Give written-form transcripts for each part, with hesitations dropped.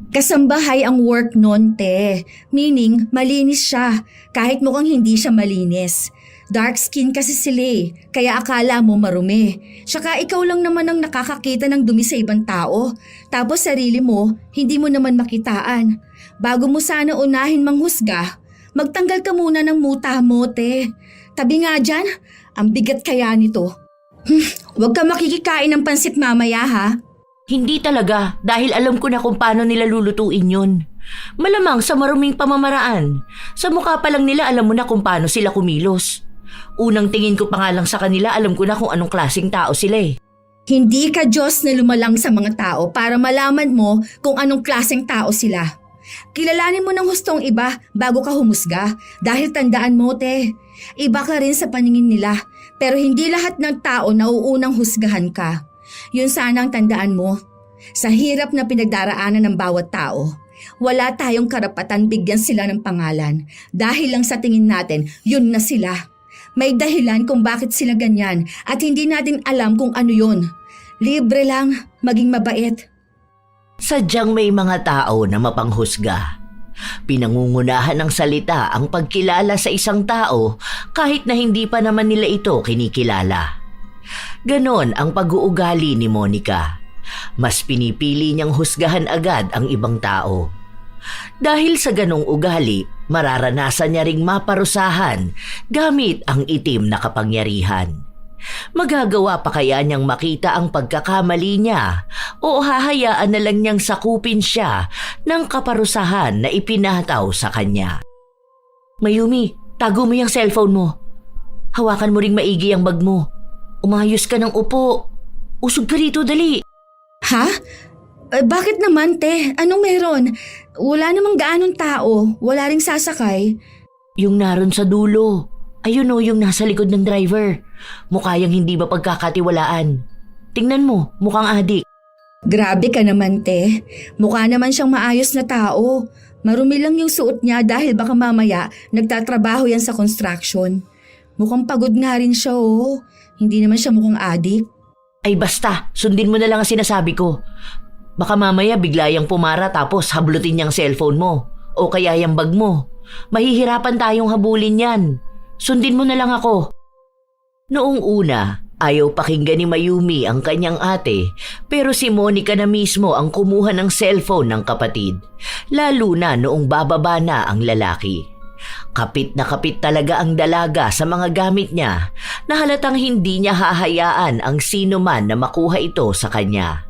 Kasambahay ang work nun, te. Meaning, malinis siya, kahit mukhang hindi siya malinis. Dark skin kasi sila kaya akala mo marumi. Tsaka ikaw lang naman ang nakakakita ng dumi sa ibang tao. Tapos sarili mo, hindi mo naman makitaan. Bago mo sana unahin manghusga, magtanggal ka muna ng muta mo, te. Tabi nga dyan, ang bigat kaya nito. Huwag ka makikikain ng pansit mamaya ha. Hindi talaga dahil alam ko na kung paano nila lulutuin yun. Malamang sa maruming pamamaraan. Sa mukha pa lang nila alam mo na kung paano sila kumilos. Unang tingin ko pa nga lang sa kanila alam ko na kung anong klaseng tao sila Hindi ka Diyos na lumalang sa mga tao para malaman mo kung anong klaseng tao sila. Kilalanin mo ng hustong iba bago ka humusga dahil tandaan mo, te. Iba ka rin sa paningin nila pero hindi lahat ng tao nauunang husgahan ka. Yun sana ang tandaan mo. Sa hirap na pinagdaraanan ng bawat tao, wala tayong karapatan bigyan sila ng pangalan dahil lang sa tingin natin yun na sila. May dahilan kung bakit sila ganyan at hindi natin alam kung ano yun. Libre lang, maging mabait. Sadyang may mga tao na mapanghusga. Pinangungunahan ng salita ang pagkilala sa isang tao kahit na hindi pa naman nila ito kinikilala. Ganon ang pag-uugali ni Monica. Mas pinipili niyang husgahan agad ang ibang tao. Dahil sa ganong ugali, mararanasan niya ring maparusahan gamit ang itim na kapangyarihan. Magagawa pa kaya niyang makita ang pagkakamali niya o hahayaan na lang niyang sakupin siya ng kaparusahan na ipinataw sa kanya? Mayumi, tago mo yung cellphone mo. Hawakan mo ring maigi ang bag mo. Umayos ka ng upo. Usog ka rito, dali. Ha? Bakit naman, te? Anong meron? Wala namang gaanong tao. Wala ring sasakay. Yung naroon sa dulo. Ayun o, yung nasa likod ng driver. Mukha yang hindi ba pagkakatiwalaan. Tingnan mo, mukhang adik. Grabe ka naman, te. Mukha naman siyang maayos na tao. Marumi lang yung suot niya dahil baka mamaya nagtatrabaho yan sa construction. Mukhang pagod nga rin siya, oh. Hindi naman siya mukhang adik. Ay basta, sundin mo na lang ang sinasabi ko. Baka mamaya bigla yang pumara tapos hablutin niyang cellphone mo. O kaya yung bag mo. Mahihirapan tayong habulin yan. Sundin mo na lang ako. Noong una, ayaw pakinggan ni Mayumi ang kanyang ate, pero si Monica na mismo ang kumuha ng cellphone ng kapatid, lalo na noong bababa na ang lalaki. Kapit na kapit talaga ang dalaga sa mga gamit niya na halatang hindi niya hahayaan ang sino man na makuha ito sa kanya.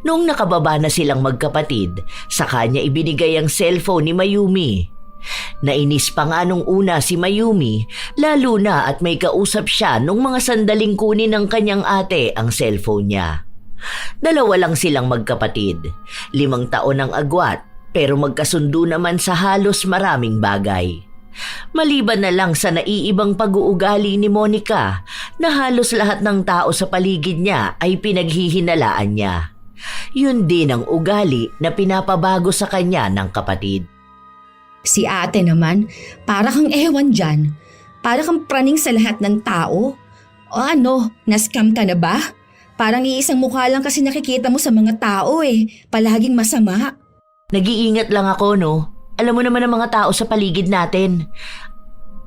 Noong nakababa na silang magkapatid, sa kanya ibinigay ang cellphone ni Mayumi. Nainis pa nga nung una si Mayumi, lalo na at may kausap siya nung mga sandaling kunin ng kanyang ate ang cellphone niya. Dalawa lang silang magkapatid, 5 taon ang agwat, pero magkasundo naman sa halos maraming bagay. Maliban na lang sa naiibang pag-uugali ni Monica na halos lahat ng tao sa paligid niya ay pinaghihinalaan niya. Yun din ang ugali na pinapabago sa kanya ng kapatid. Si ate naman, para kang ewan dyan. Para kang praning sa lahat ng tao. O ano, na-scam ka na ba? Parang iisang mukha lang kasi nakikita mo sa mga tao palaging masama. Nag-iingat lang ako, no? Alam mo naman ang mga tao sa paligid natin.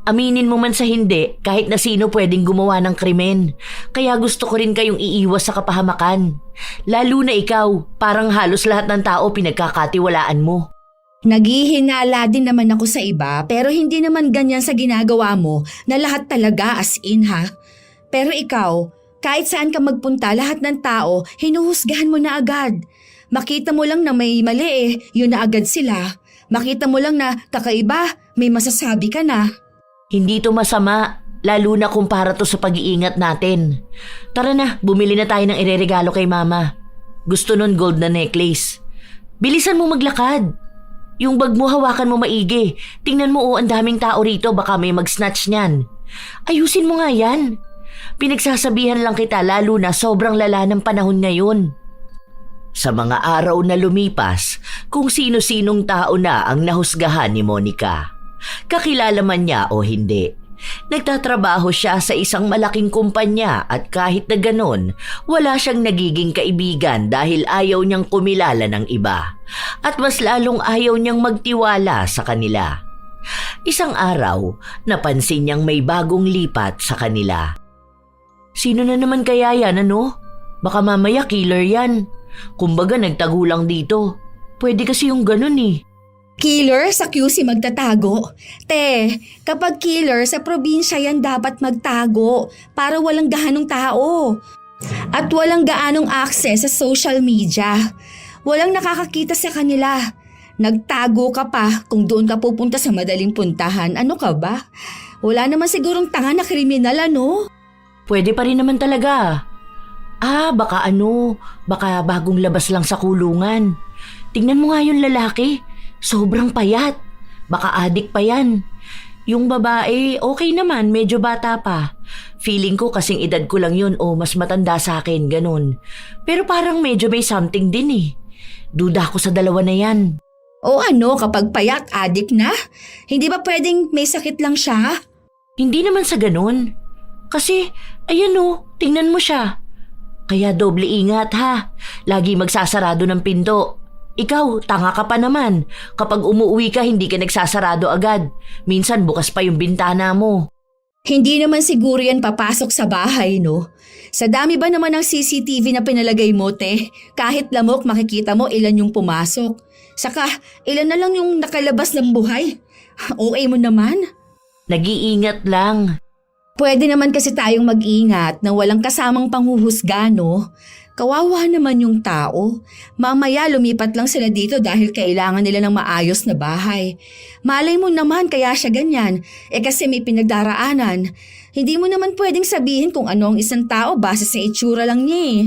Aminin mo man sa hindi, kahit na sino pwedeng gumawa ng krimen. Kaya gusto ko rin kayong iiwas sa kapahamakan. Lalo na ikaw, parang halos lahat ng tao pinagkakatiwalaan mo. Naghihinala din naman ako sa iba pero hindi naman ganyan sa ginagawa mo na lahat talaga as in ha. Pero ikaw, kahit saan ka magpunta lahat ng tao, hinuhusgahan mo na agad. Makita mo lang na may mali yun na agad sila. Makita mo lang na kakaiba, may masasabi ka na. Hindi to masama, lalo na kumpara to sa pag-iingat natin. Tara na, bumili na tayo ng ireregalo kay mama. Gusto nun gold na necklace. Bilisan mo maglakad. Yung bag mo hawakan mo maigi. Tingnan mo ang daming tao rito, baka may mag-snatch niyan. Ayusin mo nga yan. Pinagsasabihan lang kita lalo na sobrang lala ng panahon ngayon. Sa mga araw na lumipas, kung sino-sinong tao na ang nahusgahan ni Monica. Kakilala man niya o hindi, Nagtatrabaho siya sa isang malaking kumpanya at kahit na ganon, wala siyang nagiging kaibigan dahil ayaw niyang kumilala ng iba. At mas lalong ayaw niyang magtiwala sa kanila. Isang araw, napansin niyang may bagong lipat sa kanila. Sino na naman kaya yan, ano? Baka mamaya killer yan. Kumbaga nagtago lang dito. Pwede kasi yung ganun eh. Killer sa QC magtatago? Te, kapag killer sa probinsya yan dapat magtago para walang gaanong tao. At walang gaanong access sa social media. Walang nakakakita sa kanila. Nagtago ka pa kung doon ka pupunta sa madaling puntahan. Ano ka ba? Wala naman sigurong tanga na kriminal, ano? Pwede pa rin naman talaga. Baka bagong labas lang sa kulungan. Tingnan mo nga yung lalaki. Sobrang payat. Baka adik pa yan. Yung babae, okay naman, medyo bata pa. Feeling ko kasing edad ko lang yun o mas matanda sa akin, ganun. Pero parang medyo may something din eh. Duda ako sa dalawa na yan. O ano, kapag payat, adik na? Hindi ba pwedeng may sakit lang siya? Hindi naman sa ganun. Kasi, ayan o, tingnan mo siya. Kaya doble ingat ha. Lagi magsasarado ng pinto. Ikaw, tanga ka pa naman. Kapag umuwi ka, hindi ka nagsasarado agad. Minsan bukas pa yung bintana mo. Hindi naman siguro yan papasok sa bahay, no? Sa dami ba naman ng CCTV na pinalagay mo, te? Kahit lamok, makikita mo ilan yung pumasok. Saka, ilan na lang yung nakalabas ng buhay. Okay mo naman? Nag-iingat lang. Pwede naman kasi tayong mag-ingat na walang kasamang panghuhusga, no? Kawawa naman yung tao. Mamaya lumipat lang sila dito dahil kailangan nila ng maayos na bahay. Malay mo naman kaya siya ganyan. Kasi may pinagdaraanan. Hindi mo naman pwedeng sabihin kung ano ang isang tao base sa itsura lang niya eh.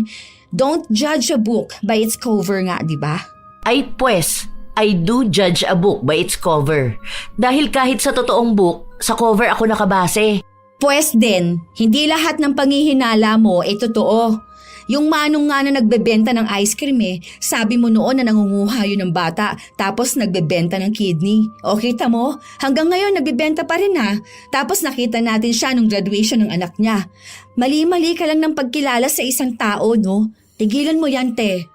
Don't judge a book by its cover nga, di ba? Ay pues, I do judge a book by its cover. Dahil kahit sa totoong book, sa cover ako nakabase. Pues din, hindi lahat ng panghihinala mo ay totoo. Yung manong nga na nagbebenta ng ice cream sabi mo noon na nangunguha yun ng bata tapos nagbebenta ng kidney. O kita mo, hanggang ngayon nagbebenta pa rin ha. Tapos nakita natin siya nung graduation ng anak niya. Mali-mali ka lang ng pagkilala sa isang tao, no? Tigilan mo yan, te.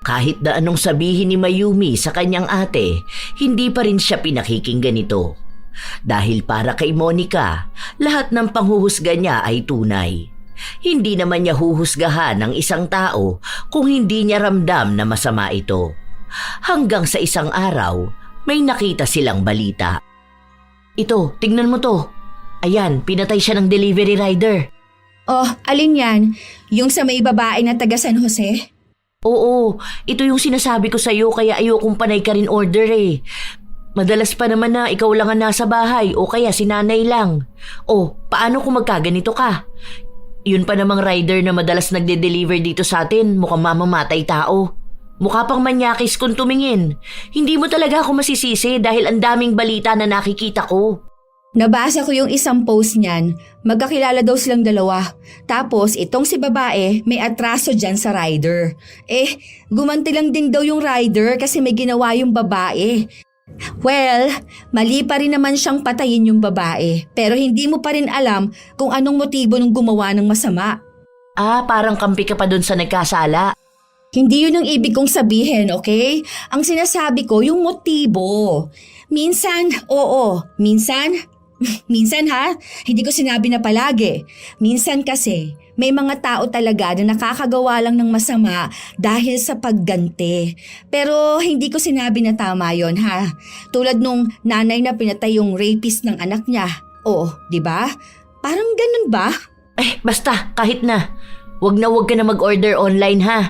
Kahit na anong sabihin ni Mayumi sa kanyang ate, hindi pa rin siya pinakikinggan nito. Dahil para kay Monica, lahat ng panghuhusga niya ay tunay. Hindi naman niya huhusgahan ng isang tao kung hindi niya ramdam na masama ito. Hanggang sa isang araw, may nakita silang balita. Ito, tingnan mo to. Ayan, pinatay siya ng delivery rider. Oh, alin yan? Yung sa may babae na taga San Jose? Oo, ito yung sinasabi ko sa'yo kaya ayokong panay ka rin order eh. Madalas pa naman na ikaw lang ang nasa bahay o kaya si nanay lang. O, paano kung magkaganito ka? Yun pa namang rider na madalas nagde-deliver dito sa atin, mukhang mamamatay tao. Mukha pang manyakis kung tumingin. Hindi mo talaga ako masisisi dahil ang daming balita na nakikita ko. Nabasa ko yung isang post niyan. Magkakilala daw silang dalawa. Tapos itong si babae may atraso dyan sa rider. Gumanti lang din daw yung rider kasi may ginawa yung babae. Well, mali pa rin naman siyang patayin yung babae. Pero hindi mo pa rin alam kung anong motibo nung gumawa ng masama. Parang kampi ka pa dun sa nagkasala. Hindi yun ang ibig kong sabihin, okay? Ang sinasabi ko, yung motibo. Minsan, oo. Minsan ha, hindi ko sinabi na palagi. Minsan kasi, may mga tao talaga na nakakagawa lang ng masama dahil sa pagganti. Pero hindi ko sinabi na tama yon ha. Tulad nung nanay na pinatay yung rapist ng anak niya. Oo, di ba? Parang ganun ba? Basta, kahit na. Wag ka na mag-order online ha.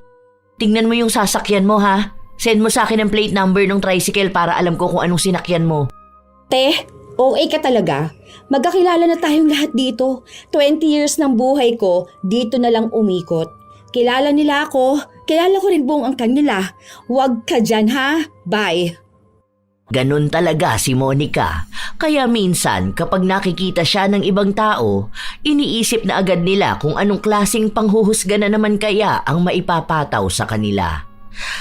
Tingnan mo yung sasakyan mo ha. Send mo sa akin ang plate number ng tricycle para alam ko kung anong sinakyan mo. Te, OA ka talaga. Magkakilala na tayong lahat dito. 20 years ng buhay ko, dito na lang umikot. Kilala nila ako, kilala ko rin buong angkan nila. Huwag ka dyan ha, bye. Ganun talaga si Monica. Kaya minsan kapag nakikita siya ng ibang tao, iniisip na agad nila kung anong klaseng panghuhusga na naman kaya ang maipapataw sa kanila.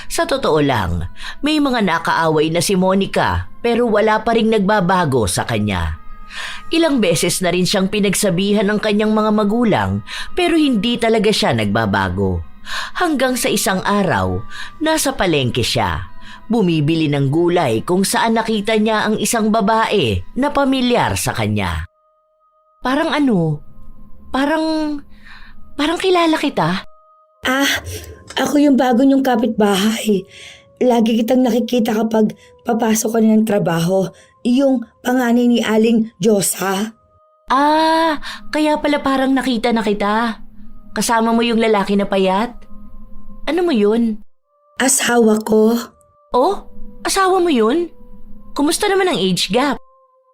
Sa totoo lang, may mga nakaaway na si Monica pero wala pa ring nagbabago sa kanya. Ilang beses na rin siyang pinagsabihan ng kanyang mga magulang pero hindi talaga siya nagbabago. Hanggang sa isang araw, nasa palengke siya. Bumibili ng gulay kung saan nakita niya ang isang babae na pamilyar sa kanya. Parang kilala kita. Ako yung bago niyong kapitbahay. Lagi kitang nakikita kapag papasok ka na ng trabaho. Yung panganay ni Aling Diyosa. Kaya pala parang nakita na kita. Kasama mo yung lalaki na payat? Ano mo yun? Asawa ko. Oh, asawa mo yun? Kumusta naman ang age gap?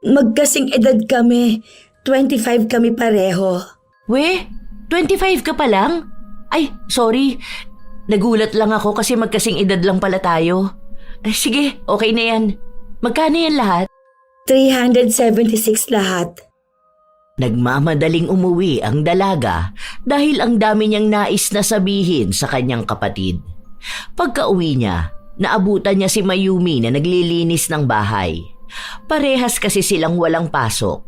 Magkasing edad kami. 25 kami pareho. 25 ka pa lang? Ay, sorry. Nagulat lang ako kasi magkasing edad lang pala tayo. Sige, okay na yan. Magkano yan lahat? 376 lahat. Nagmamadaling umuwi ang dalaga dahil ang dami niyang nais na sabihin sa kanyang kapatid. Pagka-uwi niya, naabutan niya si Mayumi na naglilinis ng bahay. Parehas kasi silang walang pasok.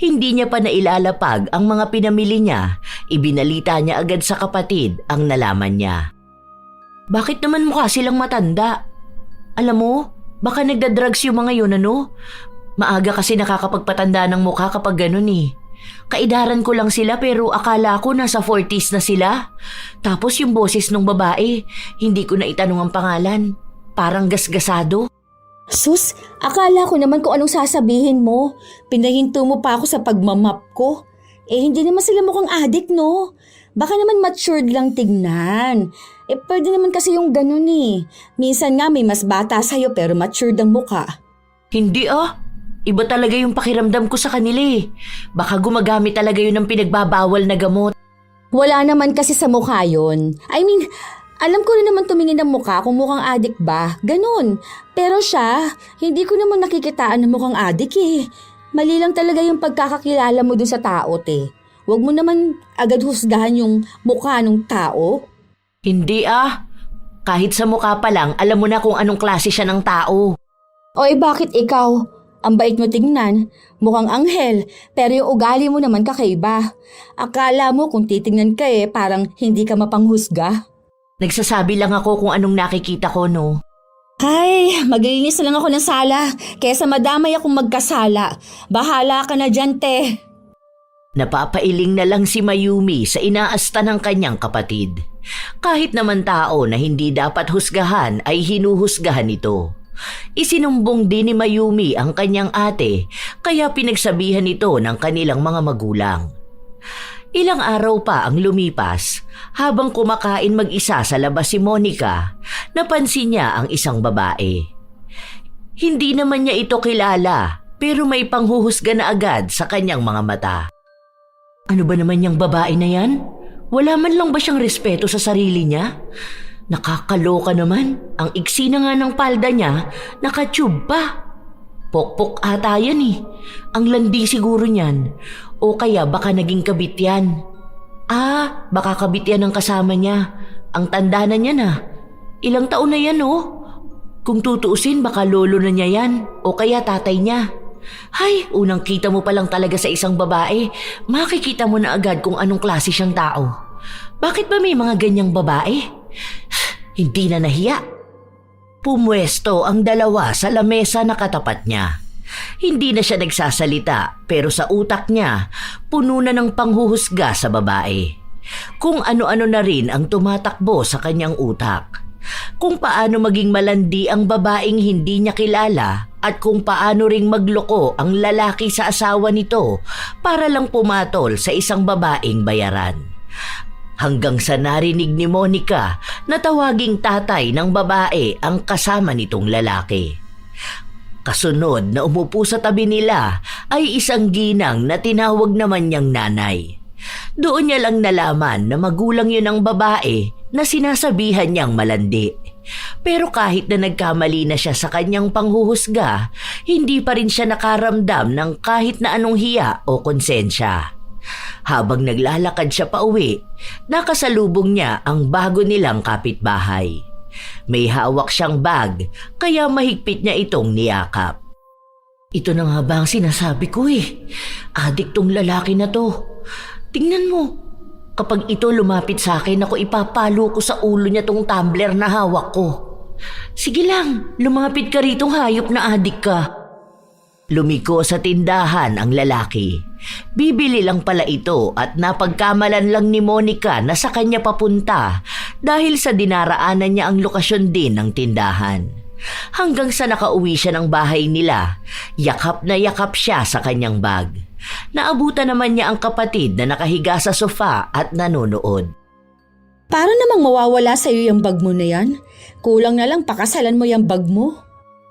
Hindi niya pa nailalapag ang mga pinamili niya. Ibinalita niya agad sa kapatid ang nalaman niya. Bakit naman mukha silang matanda? Alam mo, baka nagdadrugs yung mga yun ano? Maaga kasi nakakapagpatanda ng mukha kapag ganun eh. Kaidaran ko lang sila pero akala ko nasa 40s na sila. Tapos yung boses ng babae, hindi ko na itanong ang pangalan. Parang gasgasado. Sus, akala ko naman kung anong sasabihin mo. Pinahinto mo pa ako sa pagmamap ko. Hindi naman sila mukhang adik, no? Baka naman matured lang tignan. Pwede naman kasi yung ganun eh. Minsan nga may mas bata sa'yo pero matured ang mukha. Hindi Iba talaga yung pakiramdam ko sa kanila eh. Baka gumagamit talaga yun ng pinagbabawal na gamot. Wala naman kasi sa mukha yun. Alam ko rin naman tumingin ng mukha kung mukhang adik ba. Ganun. Pero siya, hindi ko naman nakikitaan na mukhang adik eh. Mali lang talaga yung pagkakakilala mo dun sa tao, te. Huwag mo naman agad husgahan yung mukha ng tao. Hindi Kahit sa mukha pa lang, alam mo na kung anong klase siya ng tao. Bakit ikaw? Ang bait mo tingnan, mukhang anghel, pero yung ugali mo naman kakaiba. Akala mo kung titingnan ka parang hindi ka mapanghusga. Nagsasabi lang ako kung anong nakikita ko, no? Ay, maglilinis na lang ako ng sala, kesa madamay akong magkasala. Bahala ka na dyan, te. Napapailing na lang si Mayumi sa inaasta ng kanyang kapatid. Kahit naman tao na hindi dapat husgahan ay hinuhusgahan ito. Isinumbong din ni Mayumi ang kanyang ate kaya pinagsabihan ito ng kanilang mga magulang. Ilang araw pa ang lumipas habang kumakain mag-isa sa labas si Monica, napansin niya ang isang babae. Hindi naman niya ito kilala pero may panghuhusga na agad sa kanyang mga mata. Ano ba naman yung babae na yan? Wala man lang ba siyang respeto sa sarili niya? Nakakaloka naman, ang iksi na nga ng palda niya, nakatube pa. Pokpok ata yan eh. Ang landi siguro niyan. O kaya baka naging kabit yan. Baka kabit yan ang kasama niya. Ang tanda na niya na. Ilang taon na yan Kung tutuusin baka lolo na niya yan. O kaya tatay niya. Hay, unang kita mo pa lang talaga sa isang babae, makikita mo na agad kung anong klase siyang tao. Bakit ba may mga ganyang babae? Hindi na nahiya. Pumwesto ang dalawa sa lamesa na katapat niya. Hindi na siya nagsasalita pero sa utak niya puno na ng panghuhusga sa babae. Kung ano-ano na rin ang tumatakbo sa kanyang utak. Kung paano maging malandi ang babaeng hindi niya kilala at kung paano ring magloko ang lalaki sa asawa nito para lang pumatol sa isang babaeng bayaran. Hanggang sa narinig ni Monica na tawaging tatay ng babae ang kasama nitong lalaki. Kasunod na umupo sa tabi nila ay isang ginang na tinawag naman niyang nanay. Doon niya lang nalaman na magulang yun ang babae na sinasabihan niyang malandi. Pero kahit na nagkamali na siya sa kanyang panghuhusga, hindi pa rin siya nakaramdam ng kahit na anong hiya o konsensya. Habang naglalakad siya pauwi, nakasalubong niya ang bago nilang kapitbahay. May hawak siyang bag, kaya mahigpit niya itong niyakap. Ito na nga ba ang sinasabi ko eh. Adik tong lalaki na to. Tingnan mo. Kapag ito lumapit sa akin, ako ipapalo ko sa ulo niya tong tumbler na hawak ko. Sige lang, lumapit ka rito, hayop na adik ka. Lumiko sa tindahan ang lalaki. Bibili lang pala ito at napagkamalan lang ni Monica na sa kanya papunta dahil sa dinaraanan niya ang lokasyon din ng tindahan. Hanggang sa nakauwi siya ng bahay nila, yakap na yakap siya sa kanyang bag. Naabutan naman niya ang kapatid na nakahiga sa sofa at nanonood. Para namang mawawala sa'yo yung bag mo na yan. Kulang na lang pakasalan mo yung bag mo.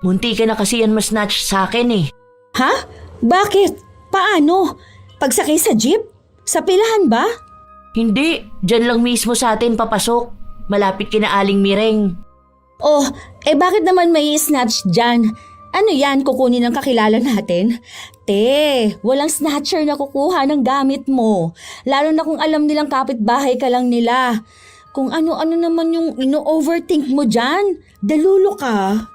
Munti ka na kasi yan mas-snatch sa akin eh. Ha? Bakit? Paano? Pagsakay sa jeep? Sa pilahan ba? Hindi, dyan lang mismo sa atin papasok. Malapit kina Aling Mireng. Oh, bakit naman may snatch dyan? Ano yan, kukunin ng kakilala natin? Te, walang snatcher na kukuha ng gamit mo. Lalo na kung alam nilang kapitbahay ka lang nila. Kung ano-ano naman yung ino-overthink mo dyan, dalulo ka.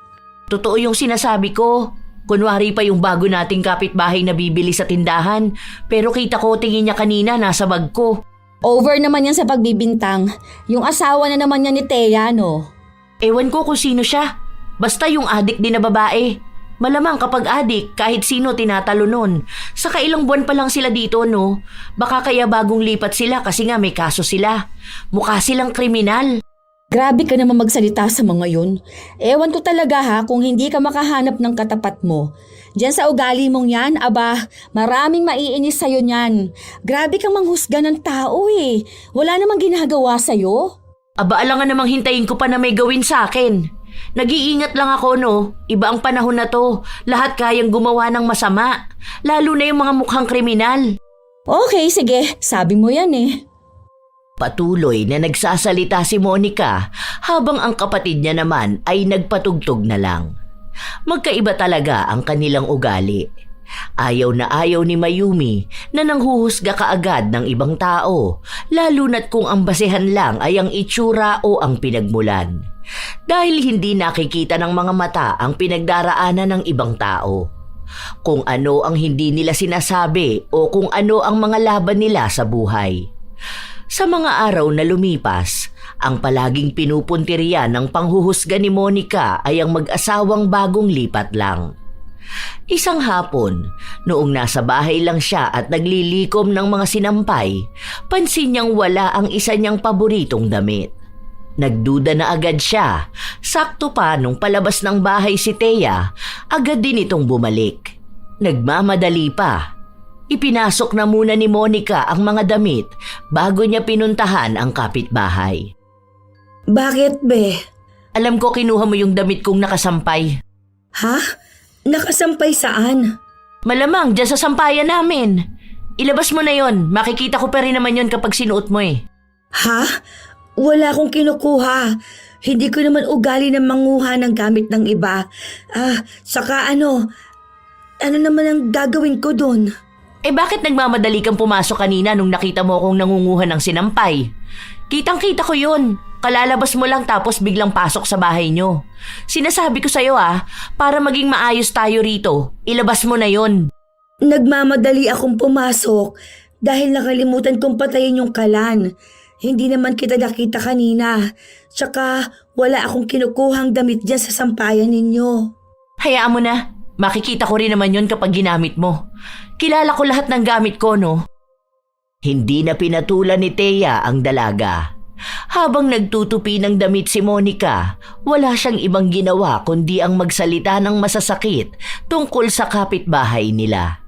Totoo yung sinasabi ko. Kunwari pa yung bago nating kapitbahay na bibili sa tindahan. Pero kita ko tingin niya kanina nasa bag ko. Over naman yan sa pagbibintang. Yung asawa na naman niya ni Thea, no? Ewan ko kung sino siya. Basta yung adik din na babae. Malamang kapag adik, kahit sino tinatalo nun. Saka ilang buwan pa lang sila dito, no? Baka kaya bagong lipat sila kasi nga may kaso sila. Mukha silang kriminal. Grabe ka naman magsalita sa mga yun. Ewan ko talaga ha kung hindi ka makahanap ng katapat mo. Diyan sa ugali mong yan, aba, maraming maiinis sa'yo niyan. Grabe kang manghusga ng tao eh. Wala namang ginagawa sa'yo. Aba, alangan namang hintayin ko pa na may gawin sa akin. Nag-iingat lang ako, no? Iba ang panahon na to. Lahat kayang gumawa ng masama. Lalo na yung mga mukhang kriminal. Okay, sige. Sabi mo yan eh. Patuloy na nagsasalita si Monica habang ang kapatid niya naman ay nagpatugtog na lang. Magkaiba talaga ang kanilang ugali. Ayaw na ayaw ni Mayumi na nanghuhusga kaagad ng ibang tao, lalo na't kung ang basehan lang ay ang itsura o ang pinagmulan. Dahil hindi nakikita ng mga mata ang pinagdaraanan ng ibang tao. Kung ano ang hindi nila sinasabi o kung ano ang mga laban nila sa buhay. Sa mga araw na lumipas, ang palaging pinupuntirya ng panghuhusga ni Monica ay ang mag-asawang bagong lipat lang. Isang hapon, noong nasa bahay lang siya at naglilikom ng mga sinampay, pansin niyang wala ang isa niyang paboritong damit. Nagduda na agad siya. Sakto pa nung palabas ng bahay si Thea, agad din itong bumalik. Nagmamadali pa. Ipinasok na muna ni Monica ang mga damit bago niya pinuntahan ang kapitbahay. Bakit be? Alam ko kinuha mo yung damit kong nakasampay. Ha? Nakasampay saan? Malamang dyan sa sampayan namin. Ilabas mo na yon. Makikita ko pa rin naman yon kapag sinuot mo eh. Ha? Wala akong kinukuha. Hindi ko naman ugali na manguha ng gamit ng iba. Saka ano naman ang gagawin ko dun? Bakit nagmamadali kang pumasok kanina nung nakita mo akong nangunguha ng sinampay? Kitang-kita ko yun. Kalalabas mo lang tapos biglang pasok sa bahay nyo. Sinasabi ko sa'yo para maging maayos tayo rito, ilabas mo na yon. Nagmamadali akong pumasok dahil nakalimutan kong patayin yung kalan. Hindi naman kita nakita kanina. Tsaka wala akong kinukuhang damit dyan sa sampayan ninyo. Hayaan mo na. Makikita ko rin naman yon kapag ginamit mo. Kilala ko lahat ng gamit ko, no? Hindi na pinatulan ni Thea ang dalaga. Habang nagtutupi ng damit si Monica, wala siyang ibang ginawa kundi ang magsalita ng masasakit tungkol sa kapitbahay nila.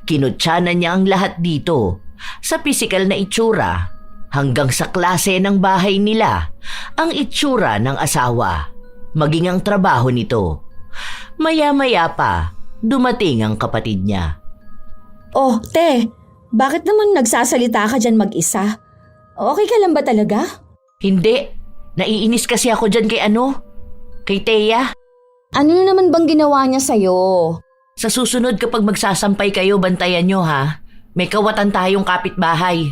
Kinutyanan niya ang lahat dito, sa pisikal na itsura, hanggang sa klase ng bahay nila, ang itsura ng asawa, maging ang trabaho nito. Maya-maya pa, dumating ang kapatid niya. Oh, te, bakit naman nagsasalita ka dyan mag-isa? Okay ka lang ba talaga? Hindi. Naiinis kasi ako dyan kay Thea. Ano na naman bang ginawa niya sa'yo? Sa susunod kapag magsasampay kayo, bantayan nyo ha. May kawatan tayong kapitbahay.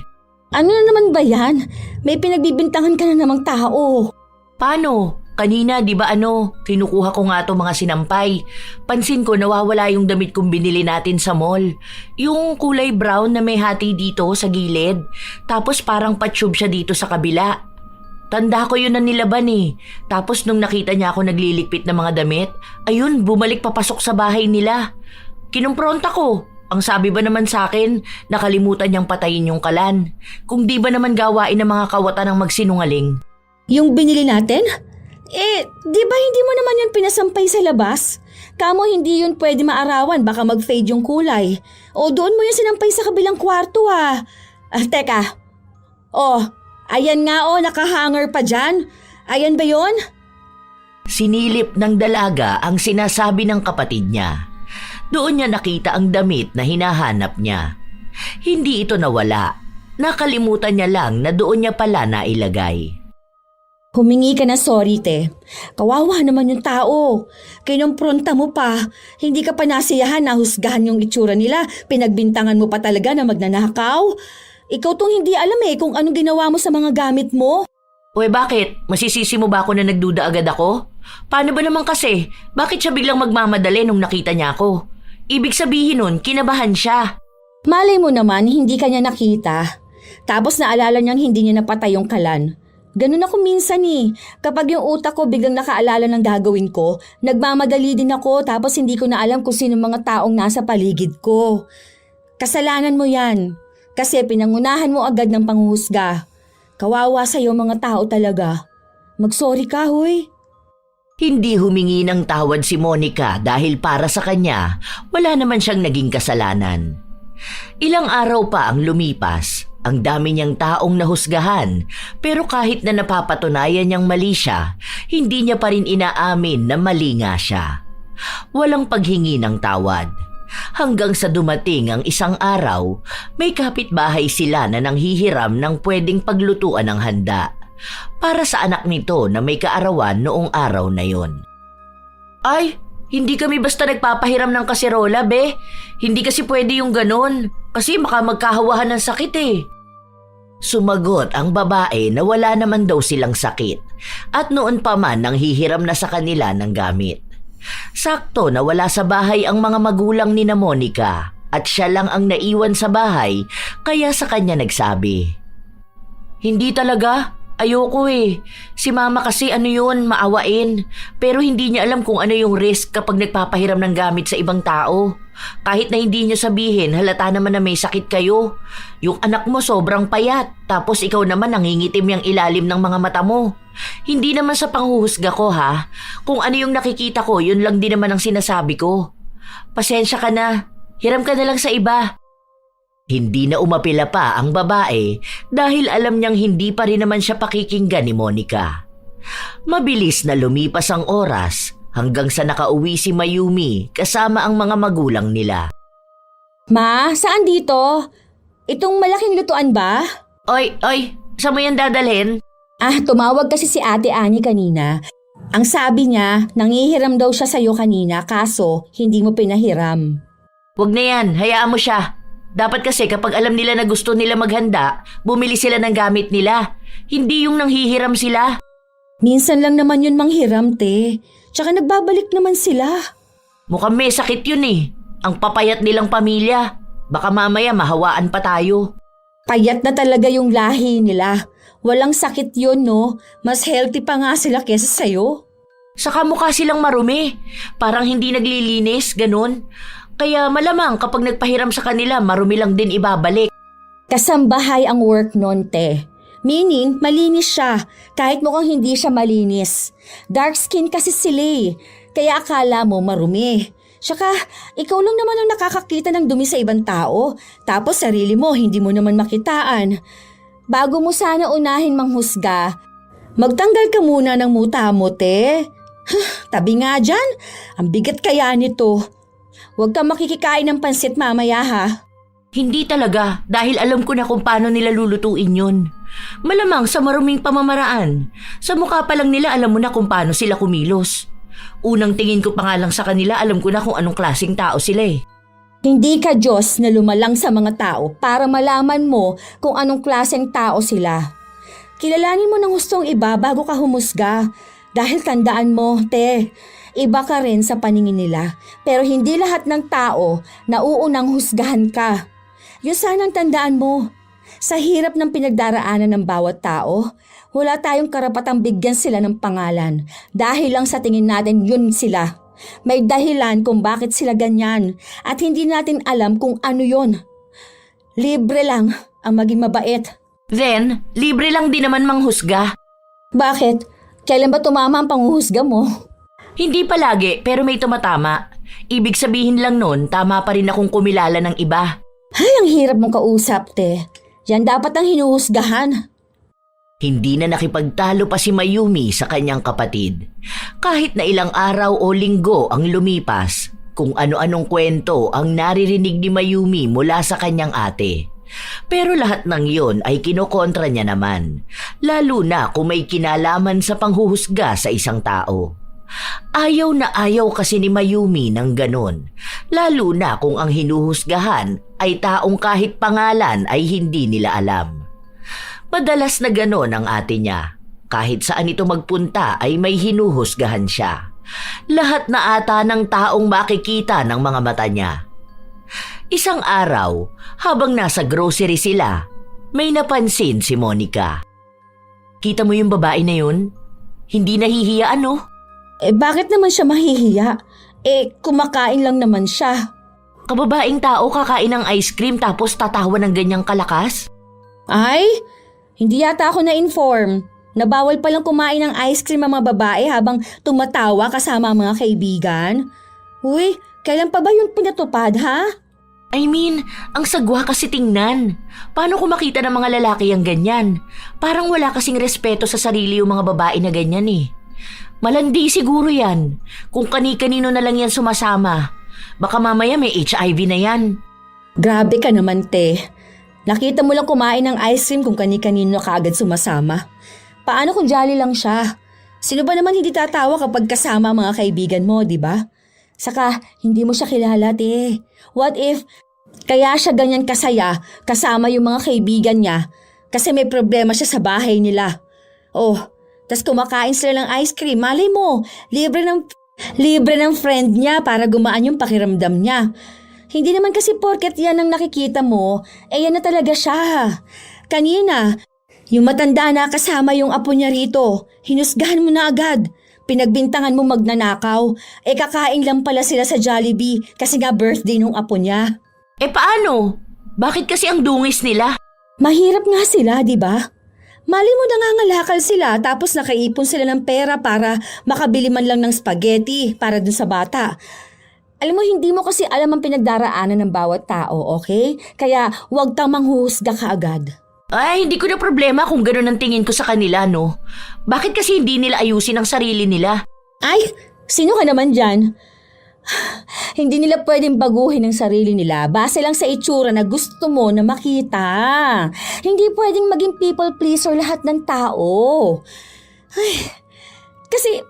Ano na naman ba yan? May pinagbibintangan ka na namang tao. Paano? Kanina, di ba kinukuha ko nga to mga sinampay. Pansin ko nawawala yung damit kong binili natin sa mall. Yung kulay brown na may hati dito sa gilid. Tapos parang patsyub siya dito sa kabila. Tanda ko yun na nilaban eh. Tapos nung nakita niya ako nagliligpit ng mga damit, ayun, bumalik papasok sa bahay nila. Kinumpronta ko. Ang sabi ba naman sa akin, nakalimutan niyang patayin yung kalan. Kung di ba naman gawain ng mga kawatan ng magsinungaling. Yung binili natin? Di ba hindi mo naman yun pinasampay sa labas? Kamo hindi yun pwede maarawan, baka mag-fade yung kulay. O doon mo yun sinampay sa kabilang kwarto teka. Ayan nga nakahanger pa dyan. Ayan ba yun? Sinilip ng dalaga ang sinasabi ng kapatid niya. Doon niya nakita ang damit na hinahanap niya. Hindi ito nawala. Nakalimutan niya lang na doon niya pala nailagay. Humingi ka na sorry, te. Kawawa naman yung tao. Kinumpronta mo pa. Hindi ka pa nasiyahan na husgahan yung itsura nila. Pinagbintangan mo pa talaga na magnanakaw. Ikaw tong hindi alam kung anong ginawa mo sa mga gamit mo. Uy, bakit? Masisisi mo ba ako na nagduda agad ako? Paano ba naman kasi? Bakit siya biglang magmamadali nung nakita niya ako? Ibig sabihin nun, kinabahan siya. Malay mo naman, hindi ka niya nakita. Tapos naalala niyang hindi niya napatay yung kalan. Ganun ako minsan Kapag yung utak ko biglang nakaalala ng gagawin ko, nagmamadali din ako tapos hindi ko na alam kung sino mga taong nasa paligid ko. Kasalanan mo yan. Kasi pinangunahan mo agad ng panghuhusga. Kawawa sa'yo mga tao talaga. Mag-sorry ka, huy. Hindi humingi ng tawad si Monica dahil para sa kanya, wala naman siyang naging kasalanan. Ilang araw pa ang lumipas, ang dami niyang taong nahusgahan, pero kahit na napapatunayan niyang mali siya, hindi niya pa rin inaamin na mali nga siya. Walang paghingi ng tawad. Hanggang sa dumating ang isang araw, may kapitbahay sila na nanghihiram ng pwedeng paglutuan ng handa para sa anak nito na may kaarawan noong araw na yon. Ay, hindi kami basta nagpapahiram ng kaserola, be. Hindi kasi pwede yung ganon. Kasi baka magkahawahan ng sakit eh. Sumagot ang babae na wala naman daw silang sakit at noon pa man nanghihiram na sa kanila ng gamit. Sakto na wala sa bahay ang mga magulang ni na Monica at siya lang ang naiwan sa bahay kaya sa kanya nagsabi. Hindi talaga. Ayoko eh. Si mama kasi maawain. Pero hindi niya alam kung ano yung risk kapag nagpapahiram ng gamit sa ibang tao. Kahit na hindi niyo sabihin, halata naman na may sakit kayo. Yung anak mo sobrang payat, tapos ikaw naman nangingitim yung ilalim ng mga mata mo. Hindi naman sa panghuhusga ko ha. Kung ano yung nakikita ko, yun lang din naman ang sinasabi ko. Pasensya ka na. Hiram ka na lang sa iba. Hindi na umapila pa ang babae dahil alam niyang hindi pa rin naman siya pakikinggan ni Monica. Mabilis na lumipas ang oras hanggang sa nakauwi si Mayumi kasama ang mga magulang nila. Ma, saan dito? Itong malaking lutuan ba? Oy, saan mo yan dadalhin? Tumawag kasi si Ate Ani kanina. Ang sabi niya, nanghihiram daw siya sa'yo kanina kaso hindi mo pinahiram. Wag na yan, hayaan mo siya. Dapat kasi kapag alam nila na gusto nila maghanda, bumili sila ng gamit nila. Hindi yung nanghihiram sila. Minsan lang naman yun manghiram, te. Tsaka nagbabalik naman sila. Mukhang may sakit yun eh. Ang papayat nilang pamilya. Baka mamaya mahawaan pa tayo. Payat na talaga yung lahi nila. Walang sakit yun, no? Mas healthy pa nga sila kesa sa'yo. Saka mukha silang marumi. Parang hindi naglilinis, ganun. Kaya malamang kapag nagpahiram sa kanila, marumi lang din ibabalik. Kasambahay ang work nun, te. Meaning, malinis siya, kahit mukhang hindi siya malinis. Dark skin kasi sila kaya akala mo marumi. Tsaka, ikaw lang naman ang nakakakita ng dumi sa ibang tao, tapos sarili mo hindi mo naman makitaan. Bago mo sana unahin manghusga, magtanggal ka muna ng muta mo, te. Tabi nga dyan, ang bigat kaya nito. Huwag kang makikikain ng pansit mamaya ha. Hindi talaga dahil alam ko na kung paano nila lulutuin yun. Malamang sa maruming pamamaraan. Sa mukha pa lang nila alam mo na kung paano sila kumilos. Unang tingin ko pa nga lang sa kanila alam ko na kung anong klaseng tao sila eh. Hindi ka Diyos na lumalang sa mga tao para malaman mo kung anong klaseng tao sila. Kilalanin mo ng hustong iba bago ka humusga. Dahil tandaan mo, te, iba ka rin sa paningin nila. Pero hindi lahat ng tao nauunang husgahan ka. Yun sanang tandaan mo. Sa hirap ng pinagdaraanan ng bawat tao, wala tayong karapatang bigyan sila ng pangalan. Dahil lang sa tingin natin yun sila. May dahilan kung bakit sila ganyan at hindi natin alam kung ano yun. Libre lang ang maging mabait. Then, libre lang din naman manghusga. Bakit? Kailan ba tumama ang panghuhusga mo? Hindi palagi, pero may tumatama. Ibig sabihin lang nun, tama pa rin akong kumilala ng iba. Ay, ang hirap mong kausap, te. Yan dapat ang hinuhusgahan. Hindi na nakipagtalo pa si Mayumi sa kanyang kapatid. Kahit na ilang araw o linggo ang lumipas, kung ano-anong kwento ang naririnig ni Mayumi mula sa kanyang ate. Pero lahat ng yon ay kinokontra niya naman, lalo na kung may kinalaman sa panghuhusga sa isang tao. Ayaw na ayaw kasi ni Mayumi ng ganon, lalo na kung ang hinuhusgahan ay taong kahit pangalan ay hindi nila alam. Madalas na ganon ang ate niya. Kahit saan ito magpunta ay may hinuhusgahan siya. Lahat na ata ng taong makikita ng mga mata niya. Isang araw, habang nasa grocery sila, may napansin si Monica. Kita mo yung babae na yun? Hindi nahihiya ano? Bakit naman siya mahihiya? Kumakain lang naman siya. Kababaeng tao kakain ng ice cream tapos tatawa ng ganyang kalakas? Ay, hindi yata ako na-inform na bawal palang kumain ng ice cream ang mga babae habang tumatawa kasama ang mga kaibigan. Uy, kailan pa ba yun pinatupad, ha? I mean, ang sagwa kasi tingnan. Paano kung makita ng mga lalaki ang ganyan? Parang wala kasing respeto sa sarili yung mga babae na ganyan eh. Malandi siguro yan. Kung kani-kanino na lang yan sumasama. Baka mamaya may HIV na yan. Grabe ka naman, te. Nakita mo lang kumain ng ice cream kung kani-kanino ka agad sumasama. Paano kung jolly lang siya? Sino ba naman hindi tatawa kapag kasama ang mga kaibigan mo, di ba? Saka, hindi mo siya kilala, te. What if kaya siya ganyan kasaya kasama yung mga kaibigan niya kasi may problema siya sa bahay nila? Oh, tas kumakain sila ng ice cream. Malay mo, libre ng friend niya para gumaan yung pakiramdam niya. Hindi naman kasi porket yan ang nakikita mo, yan na talaga siya. Kanina, yung matanda na kasama yung apo niya rito, hinusgahan mo na agad. Pinagbintangan mo magnanakaw. Kakain lang pala sila sa Jollibee kasi nga birthday nung apo niya. Paano? Bakit kasi ang dungis nila? Mahirap nga sila, di ba? Mali mo nangangalakal sila tapos nakaipon sila ng pera para makabili man lang ng spaghetti para dun sa bata. Alam mo, hindi mo kasi alam ang pinagdaraanan ng bawat tao, okay? Kaya huwag kang manghuhusga kaagad. Ay, hindi ko na problema kung gano'n ang tingin ko sa kanila, no? Bakit kasi hindi nila ayusin ang sarili nila? Ay, sino ka naman dyan? Hindi nila pwedeng baguhin ang sarili nila base lang sa itsura na gusto mo na makita. Hindi pwedeng maging people pleaser lahat ng tao. Ay, kasi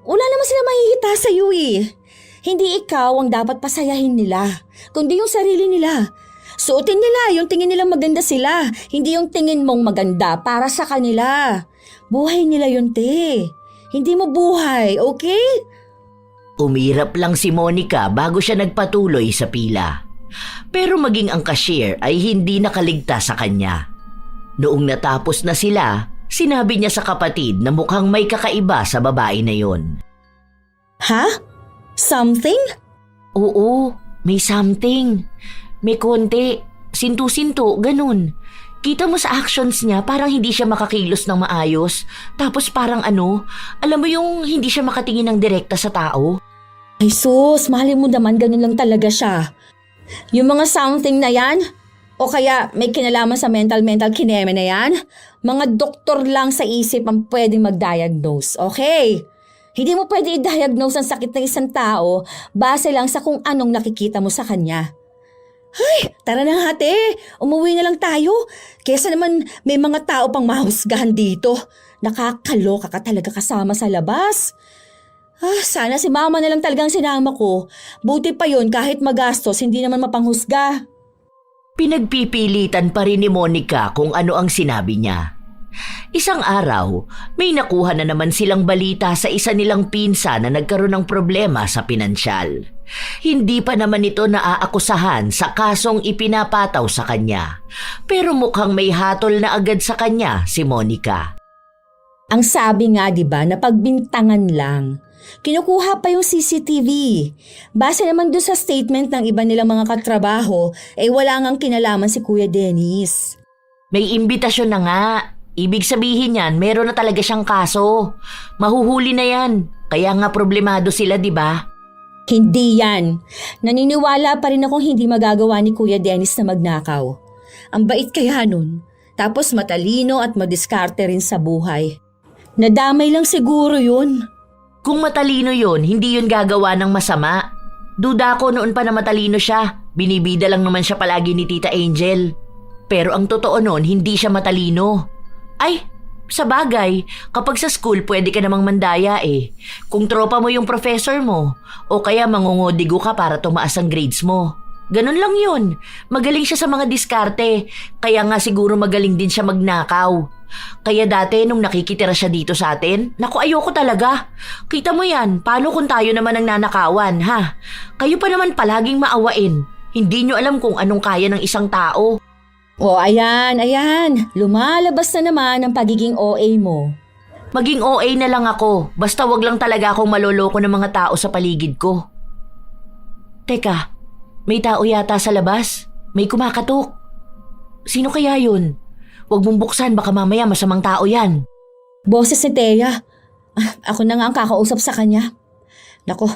wala naman sila mahihita sa iyo eh. Hindi ikaw ang dapat pasayahin nila, kundi yung sarili nila. Suotin nila yung tingin nilang maganda sila, hindi yung tingin mong maganda para sa kanila. Buhay nila yun, te. Hindi mo buhay, okay? Umirap lang si Monica bago siya nagpatuloy sa pila. Pero maging ang cashier ay hindi nakaligtas sa kanya. Noong natapos na sila, sinabi niya sa kapatid na mukhang may kakaiba sa babae na yon. Ha? Something? Oo, may something. May konti, sinto-sinto, ganun. Kita mo sa actions niya parang hindi siya makakilos ng maayos. Tapos parang alam mo yung hindi siya makatingin ng direkta sa tao? Ay sus, mahalin mo naman ganun lang talaga siya. Yung mga something na yan, o kaya may kinalaman sa mental kineme na yan, mga doktor lang sa isip ang pwedeng mag-diagnose, okay? Hindi mo pwede i-diagnose ang sakit ng isang tao base lang sa kung anong nakikita mo sa kanya. Ay, tara na ate, umuwi na lang tayo. Kesa naman may mga tao pang mahusgahan dito. Nakakaloka ka talaga kasama sa labas. Sana si mama na lang talagang sinama ko. Buti pa yun kahit magastos, hindi naman mapanghusga. Pinagpipilitan pa rin ni Monica kung ano ang sinabi niya. Isang araw, may nakuha na naman silang balita sa isa nilang pinsa na nagkaroon ng problema sa pinansyal. Hindi pa naman ito naaakusahan sa kasong ipinapataw sa kanya. Pero mukhang may hatol na agad sa kanya si Monica. Ang sabi nga 'di ba na pagbintangan lang. Kinukuha pa yung CCTV. Base naman doon sa statement ng iba nilang mga katrabaho, wala ngang kinalaman si Kuya Dennis. May imbitasyon na nga. Ibig sabihin yan, meron na talaga siyang kaso. Mahuhuli na yan. Kaya nga problemado sila, di ba? Hindi yan. Naniniwala pa rin akong hindi magagawa ni Kuya Dennis na magnakaw. Ang bait kaya nun. Tapos matalino at madiskarte rin sa buhay. Nadamay lang siguro yun. Kung matalino yun, hindi yun gagawa ng masama. Duda ko noon pa na matalino siya. Binibida lang naman siya palagi ni Tita Angel. Pero ang totoo noon, hindi siya matalino. Ay, sa bagay, kapag sa school pwede ka namang mandaya eh. Kung tropa mo yung professor mo, o kaya mangungodigo ka para tumaas ang grades mo. Ganun lang yun. Magaling siya sa mga diskarte, kaya nga siguro magaling din siya magnakaw. Kaya dati nung nakikitira siya dito sa atin, naku ayoko talaga. Kita mo yan, paano kung tayo naman ang nanakawan, ha? Kayo pa naman palaging maawain. Hindi nyo alam kung anong kaya ng isang tao. O ayan. Lumalabas na naman ang pagiging OA mo. Maging OA na lang ako, basta wag lang talaga akong maloloko ng mga tao sa paligid ko. Teka, may tao yata sa labas. May kumakatok. Sino kaya yun? Huwag mong buksan, baka mamaya masamang tao yan. Boses ni Thea. Ako na nga ang kakausap sa kanya. Nako,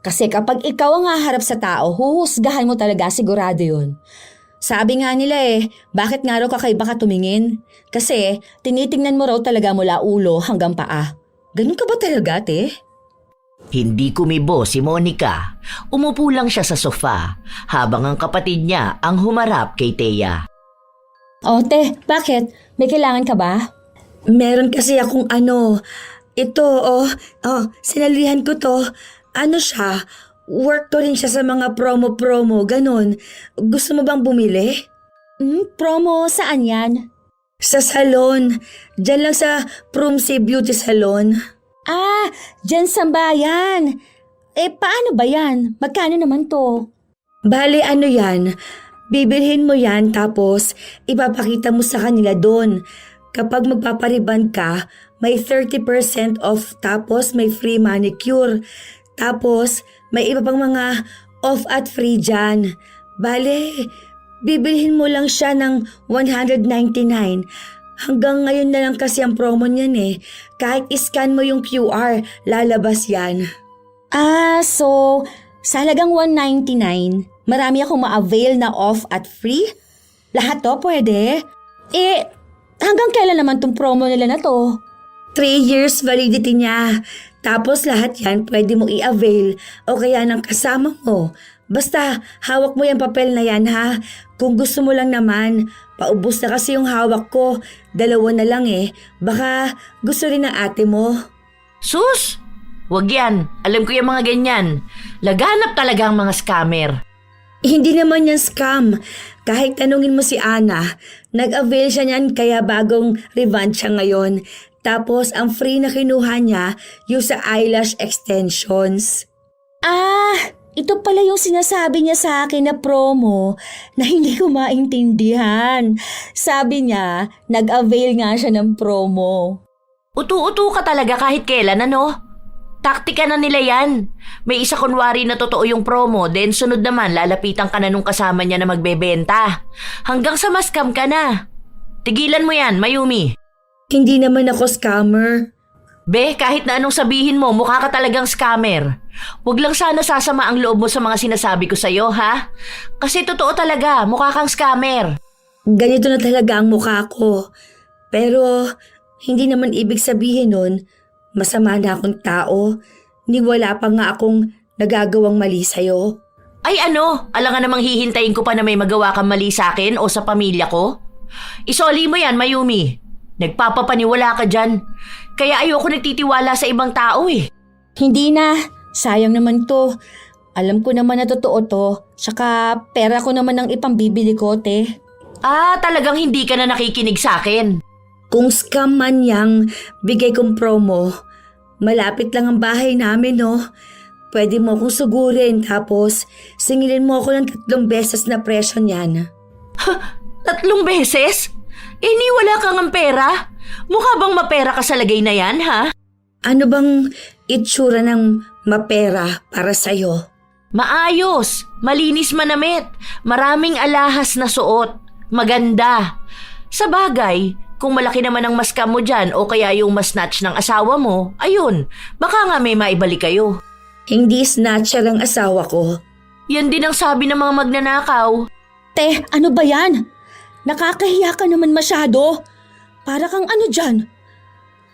kasi kapag ikaw ang haharap sa tao, huhusgahan mo talaga, sigurado yun. Sabi nga nila bakit nga raw kakaiba ka tumingin? Kasi tinitingnan mo raw talaga mula ulo hanggang paa. Ganun ka ba talaga, te? Hindi kumibo si Monica. Umupo lang siya sa sofa habang ang kapatid niya ang humarap kay Thea. O, te, bakit? May kailangan ka ba? Meron kasi akong ito, sinalihan ko to. Ano siya? Work ko rin siya sa mga promo, ganun. Gusto mo bang bumili? Promo, saan yan? Sa salon. Diyan lang sa Prumsi Beauty Salon. Ah, dyan sa bayan. Paano ba yan? Magkano naman to? Bale, yan? Bibilhin mo yan tapos ipapakita mo sa kanila doon. Kapag magpapariban ka, may 30% off tapos may free manicure. Tapos, may iba pang mga off at free dyan. Bale, bibilhin mo lang siya ng $199. Hanggang ngayon na lang kasi ang promo niyan Kahit iscan mo yung QR, lalabas yan. Ah, so, sa halagang $199, marami akong ma-avail na off at free? Lahat to pwede? Hanggang kailan naman tong promo nila na to? 3 years validity niya. Tapos lahat yan pwede mo i-avail o kaya ng kasama mo. Basta hawak mo yung papel na yan ha. Kung gusto mo lang naman, paubos na kasi yung hawak ko. 2 na lang Baka gusto rin ng ate mo. Sus! Wag yan. Alam ko yung mga ganyan. Laganap talaga ang mga scammer. Hindi naman yan scam. Kahit tanungin mo si Ana, nag-avail siya niyan kaya bagong revamped siya ngayon. Tapos ang free na kinuha niya yung sa eyelash extensions. Ah, ito pala yung sinasabi niya sa akin na promo na hindi ko maintindihan. Sabi niya, nag-avail nga siya ng promo. Utu-utu ka talaga kahit kailan, ano? Taktika na nila yan. May isa kunwari na totoo yung promo, then sunod naman lalapitan ka na nung kasama niya na magbebenta. Hanggang sa maskam ka na. Tigilan mo yan, Mayumi. Hindi naman ako scammer. Be, kahit na anong sabihin mo, mukha ka talagang scammer. Huwag lang sana sasama ang loob mo sa mga sinasabi ko sa'yo, ha? Kasi totoo talaga, mukha kang scammer. Ganito na talaga ang mukha ko. Pero hindi naman ibig sabihin nun, masama na akong tao. Ni wala pa nga akong nagagawang mali sa'yo. Ay ano, alangan namang hihintayin ko pa na may magawa kang mali sa akin o sa pamilya ko? Isoli mo yan, Mayumi. Nagpapapaniwala ka dyan. Kaya ayoko nagtitiwala sa ibang tao Hindi na. Sayang naman to. Alam ko naman na totoo to. Tsaka pera ko naman ang ipambibili ko, te. Ah, talagang hindi ka na nakikinig sa akin. Kung scam man yang bigay kong promo, malapit lang ang bahay namin, no? Pwede mo akong sugurin tapos singilin mo ako ng 3 beses na presyo niyan. 3 beses? Ni wala kang ang pera? Mukha bang mapera ka sa lagay na yan, ha? Ano bang itsura ng mapera para sa'yo? Maayos, malinis manamit, maraming alahas na suot, maganda. Sa bagay, kung malaki naman ang maskam mo dyan o kaya yung masnatch ng asawa mo, ayun, baka nga may maibalik kayo. Hindi snatcher ang asawa ko. Yan din ang sabi ng mga magnanakaw. Te, ano ba yan? Nakakahiya ka naman masyado. Para kang ano dyan?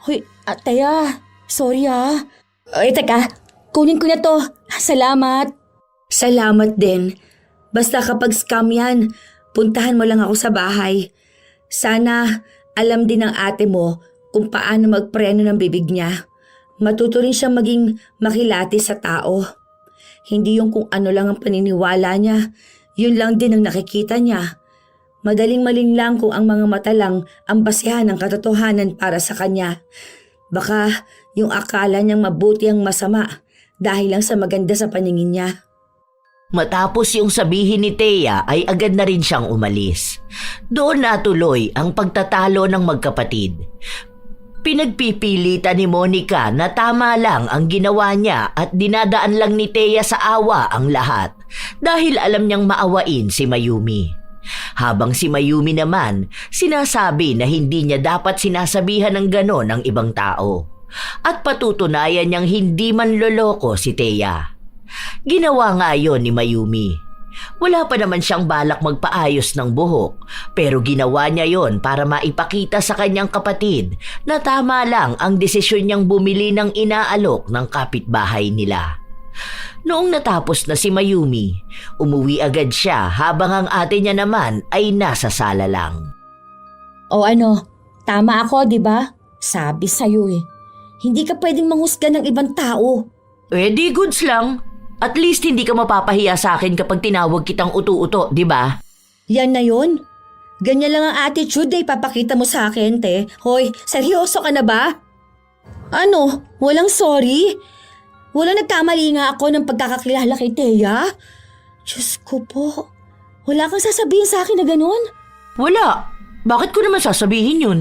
Hoy, Teya, sorry ah. Ay, teka, kunin ko na to. Salamat. Salamat din. Basta kapag scam yan, puntahan mo lang ako sa bahay. Sana alam din ng ate mo kung paano magpreno ng bibig niya. Matuto rin siyang maging makilati sa tao. Hindi yung kung ano lang ang paniniwala niya, yun lang din ang nakikita niya. Madaling malinlang kung ang mga mata lang ang basihan ng katotohanan para sa kanya. Baka yung akala niyang mabuti ang masama dahil lang sa maganda sa paningin niya. Matapos yung sabihin ni Thea ay agad na rin siyang umalis. Doon natuloy ang pagtatalo ng magkapatid. Pinagpipilitan ni Monica na tama lang ang ginawa niya at dinadaan lang ni Thea sa awa ang lahat dahil alam niyang maawain si Mayumi. Habang si Mayumi naman, sinasabi na hindi niya dapat sinasabihan ng ganon ang ibang tao at patutunayan niyang hindi man loloko si Thea. Ginawa nga yon ni Mayumi. Wala pa naman siyang balak magpaayos ng buhok pero ginawa niya yon para maipakita sa kanyang kapatid na tama lang ang desisyon niyang bumili ng inaalok ng kapitbahay nila. Noong natapos na si Mayumi, umuwi agad siya habang ang ate niya naman ay nasa sala lang. O ano, tama ako, di ba? Sabi sa'yo eh. Hindi ka pwedeng manghusga ng ibang tao. Di goods lang. At least hindi ka mapapahiya sa akin kapag tinawag kitang uto-uto, di ba? Yan na yun. Ganyan lang ang attitude ay papakita mo sa akin, te. Hoy, seryoso ka na ba? Ano? Walang sorry? Walang nagkamali nga ako ng pagkakakilala kay Thea? Diyos ko po. Wala kang sasabihin sa akin na ganun? Wala. Bakit ko naman sasabihin yun?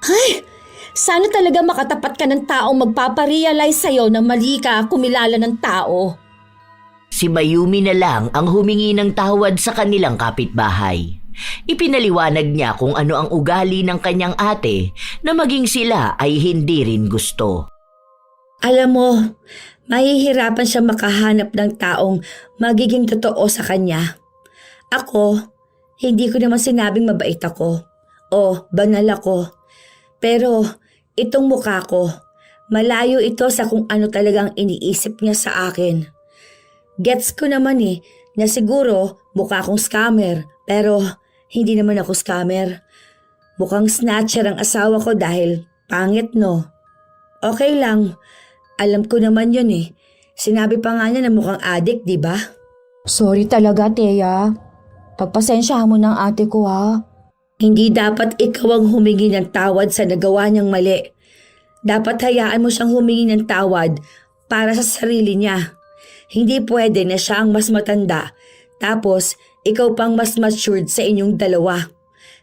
Ay, sana talaga makatapat ka ng taong magpaparealize sa'yo na mali ka kumilala ng tao. Si Mayumi na lang ang humingi ng tawad sa kanilang kapitbahay. Ipinaliwanag niya kung ano ang ugali ng kanyang ate na maging sila ay hindi rin gusto. Alam mo, mahihirapan siya makahanap ng taong magiging totoo sa kanya. Ako, hindi ko naman sinabing mabait ako o banal ako. Pero itong mukha ko, malayo ito sa kung ano talagang iniisip niya sa akin. Gets ko naman na siguro mukha akong scammer pero hindi naman ako scammer. Mukhang snatcher ang asawa ko dahil pangit, no? Okay lang. Alam ko naman yun Sinabi pa nga niya na mukhang addict, di ba? Sorry talaga, Thea. Pagpasensyahan mo ng ate ko, ha? Hindi dapat ikaw ang humingi ng tawad sa nagawa niyang mali. Dapat hayaan mo siyang humingi ng tawad para sa sarili niya. Hindi pwede na siya ang mas matanda tapos ikaw pang mas matured sa inyong dalawa.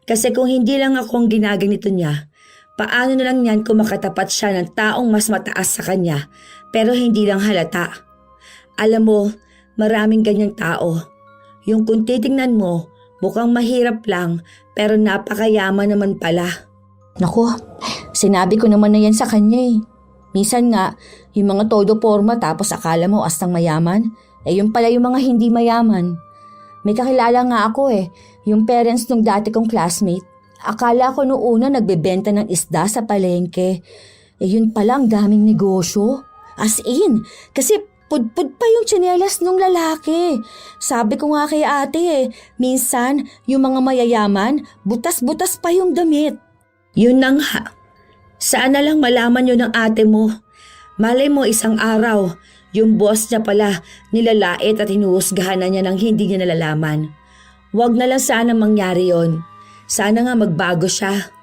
Kasi kung hindi lang ako ang ginaganito niya, paano na lang yan kung makatapat siya ng taong mas mataas sa kanya pero hindi lang halata. Alam mo, maraming ganyang tao. Yung kung titingnan mo, mukhang mahirap lang pero napakayaman naman pala. Naku, sinabi ko naman na yan sa kanya eh. Minsan nga, yung mga todo forma tapos akala mo astang mayaman, yun pala yung mga hindi mayaman. May kakilala nga ako yung parents nung dati kong classmate. Akala ko noong una nagbebenta ng isda sa palengke. Yun pala ang daming negosyo. As in, kasi pudpud pa yung tsinelas nung lalaki. Sabi ko nga kay ate minsan yung mga mayayaman, butas-butas pa yung damit. Yun na nga. Sana lang malaman yun ng ate mo. Malay mo isang araw, yung boss niya pala nilalait at hinuhusgahan na niya ng hindi niya nalalaman. Huwag na lang sana mangyari yon. Sana nga magbago siya.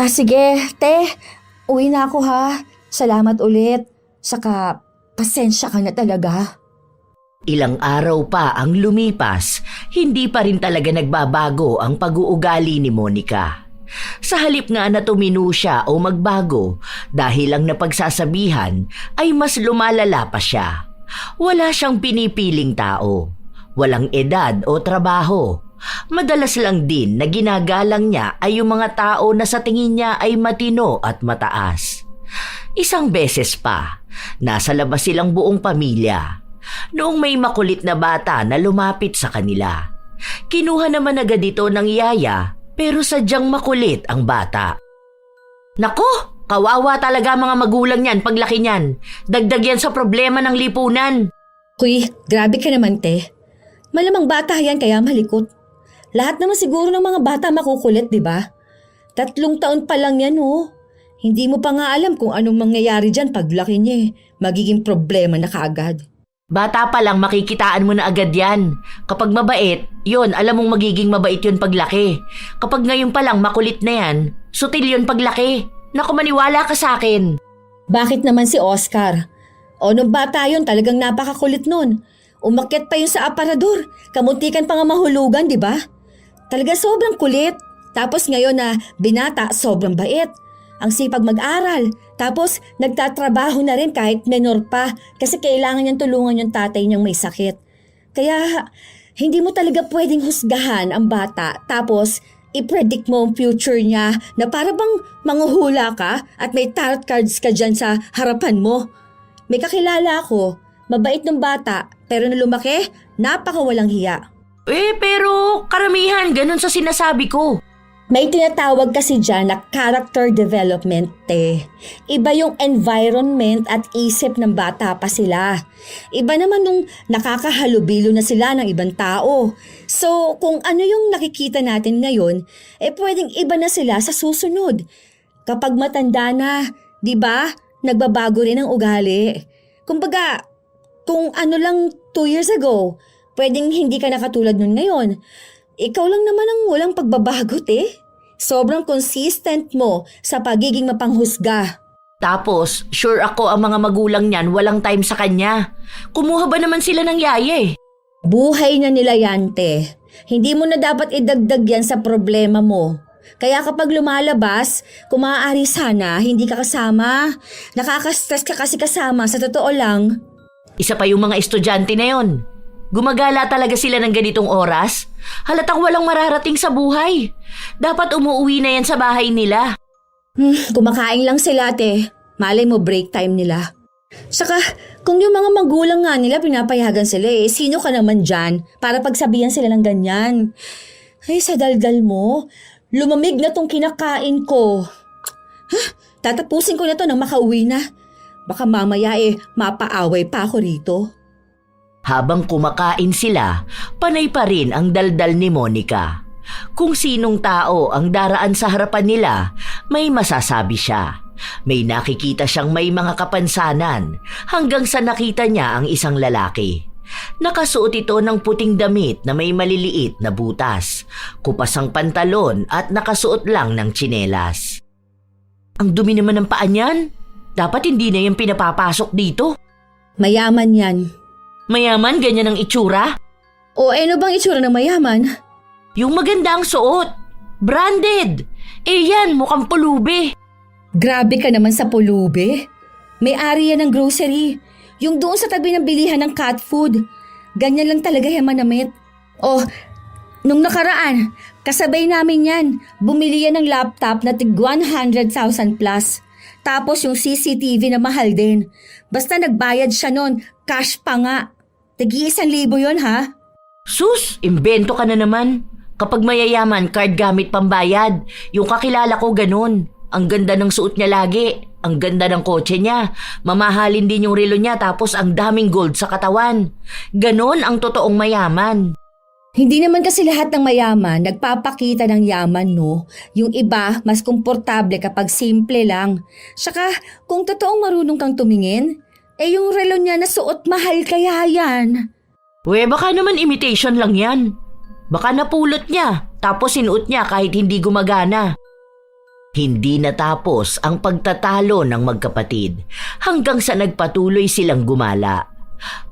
Sige, te. Uwi na ako ha. Salamat ulit. Saka, pasensya ka na talaga. Ilang araw pa ang lumipas, hindi pa rin talaga nagbabago ang pag-uugali ni Monica. Sa halip nga na tumino siya o magbago dahil ang napagsasabihan ay mas lumalala pa siya. Wala siyang pinipiling tao, walang edad o trabaho. Madalas lang din na ginagalang niya ay yung mga tao na sa tingin niya ay matino at mataas. Isang beses pa, nasa labas silang buong pamilya. Noong may makulit na bata na lumapit sa kanila. Kinuha naman agad ito ng yaya pero sadyang makulit ang bata. Nako, kawawa talaga mga magulang niyan paglaki niyan. Dagdag yan sa problema ng lipunan. Kuy, grabe ka naman, te. Malamang bata yan kaya malikot. Lahat naman siguro ng mga bata makukulit, di ba? 3 taon pa lang yan, oh. Hindi mo pa nga alam kung anong mangyayari dyan paglaki niya eh. Magiging problema na kaagad. Bata pa lang makikitaan mo na agad yan. Kapag mabait, yun, alam mong magiging mabait yun paglaki. Kapag ngayon pa lang makulit na yan, sutil yun paglaki. Naku, maniwala ka sa akin. Bakit naman si Oscar? O nung bata yun talagang napakakulit nun. Umakyat pa yun sa aparador. Kamuntikan pa nga mahulugan, di ba? Talaga sobrang kulit. Tapos ngayon na binata, sobrang bait. Ang sipag mag-aral. Tapos nagtatrabaho na rin kahit menor pa kasi kailangan niyang tulungan yung tatay niyang may sakit. Kaya hindi mo talaga pwedeng husgahan ang bata tapos i-predict mo ang future niya na para bang manghuhula ka at may tarot cards ka dyan sa harapan mo. May kakilala ako, mabait ng bata pero nung lumaki, napakawalang hiya. Pero karamihan ganun sa sinasabi ko. May tinatawag kasi dyan na character development, te. Iba yung environment at isip ng bata pa sila. Iba naman nung nakakahalubilo na sila ng ibang tao. So, kung ano yung nakikita natin ngayon, pwedeng iba na sila sa susunod. Kapag matanda na, di ba, nagbabago rin ang ugali. Kumbaga, kung ano lang 2 years ago, pwedeng hindi ka nakatulad nun ngayon. Ikaw lang naman ang walang pagbabago, te. Sobrang consistent mo sa pagiging mapanghusga. Tapos, sure ako ang mga magulang niyan walang time sa kanya. Kumuha ba naman sila ng yaya eh? Buhay na nila yan, te. Hindi mo na dapat idagdag yan sa problema mo. Kaya kapag lumalabas, kung maaari sana, hindi ka kasama. Nakaka-stress ka kasi kasama, sa totoo lang. Isa pa yung mga estudyante na yon. Gumagala talaga sila ng ganitong oras? Halatang walang mararating sa buhay. Dapat umuwi na yan sa bahay nila. Kumakain lang sila, te. Malay mo break time nila. Saka, kung yung mga magulang nga nila pinapayagan sila sino ka naman dyan para pagsabihan sila ng ganyan? Ay, sa daldal mo, lumamig na tong kinakain ko. Tatapusin ko na to nang makauwi na. Baka mamaya mapaaway pa ako rito. Habang kumakain sila, panay pa rin ang daldal ni Monica. Kung sinong tao ang daraan sa harapan nila, may masasabi siya. May nakikita siyang may mga kapansanan hanggang sa nakita niya ang isang lalaki. Nakasuot ito ng puting damit na may maliliit na butas, kupas ang pantalon at nakasuot lang ng tsinelas. Ang dumi naman ng paa niyan. Dapat hindi na yung pinapapasok dito. Mayaman yan. Mayaman, ganyan ang itsura? O ano bang itsura ng mayaman? Yung maganda ang suot. Branded. Yan, mukhang pulubi. Grabe ka naman sa pulube. May-ari yan ng grocery. Yung doon sa tabi ng bilihan ng cat food. Ganyan lang talaga yung manamit. Nung nakaraan, kasabay namin yan. Bumili yan ng laptop na tig 100,000 plus. Tapos yung CCTV na mahal din. Basta nagbayad siya nun, cash pa nga. Tigi 1,000 yun ha? Sus, imbento ka na naman. Kapag mayayaman, card gamit pambayad. Yung kakilala ko ganun. Ang ganda ng suot niya lagi. Ang ganda ng kotse niya. Mamahalin din yung relo niya tapos ang daming gold sa katawan. Ganon ang totoong mayaman. Hindi naman kasi lahat ng mayaman nagpapakita ng yaman, no? Yung iba, mas komportable kapag simple lang. Saka, kung totoong marunong kang tumingin, yung relo niya na suot mahal kaya yan. Baka naman imitation lang yan. Baka napulot niya, tapos sinuot niya kahit hindi gumagana. Hindi natapos ang pagtatalo ng magkapatid hanggang sa nagpatuloy silang gumala.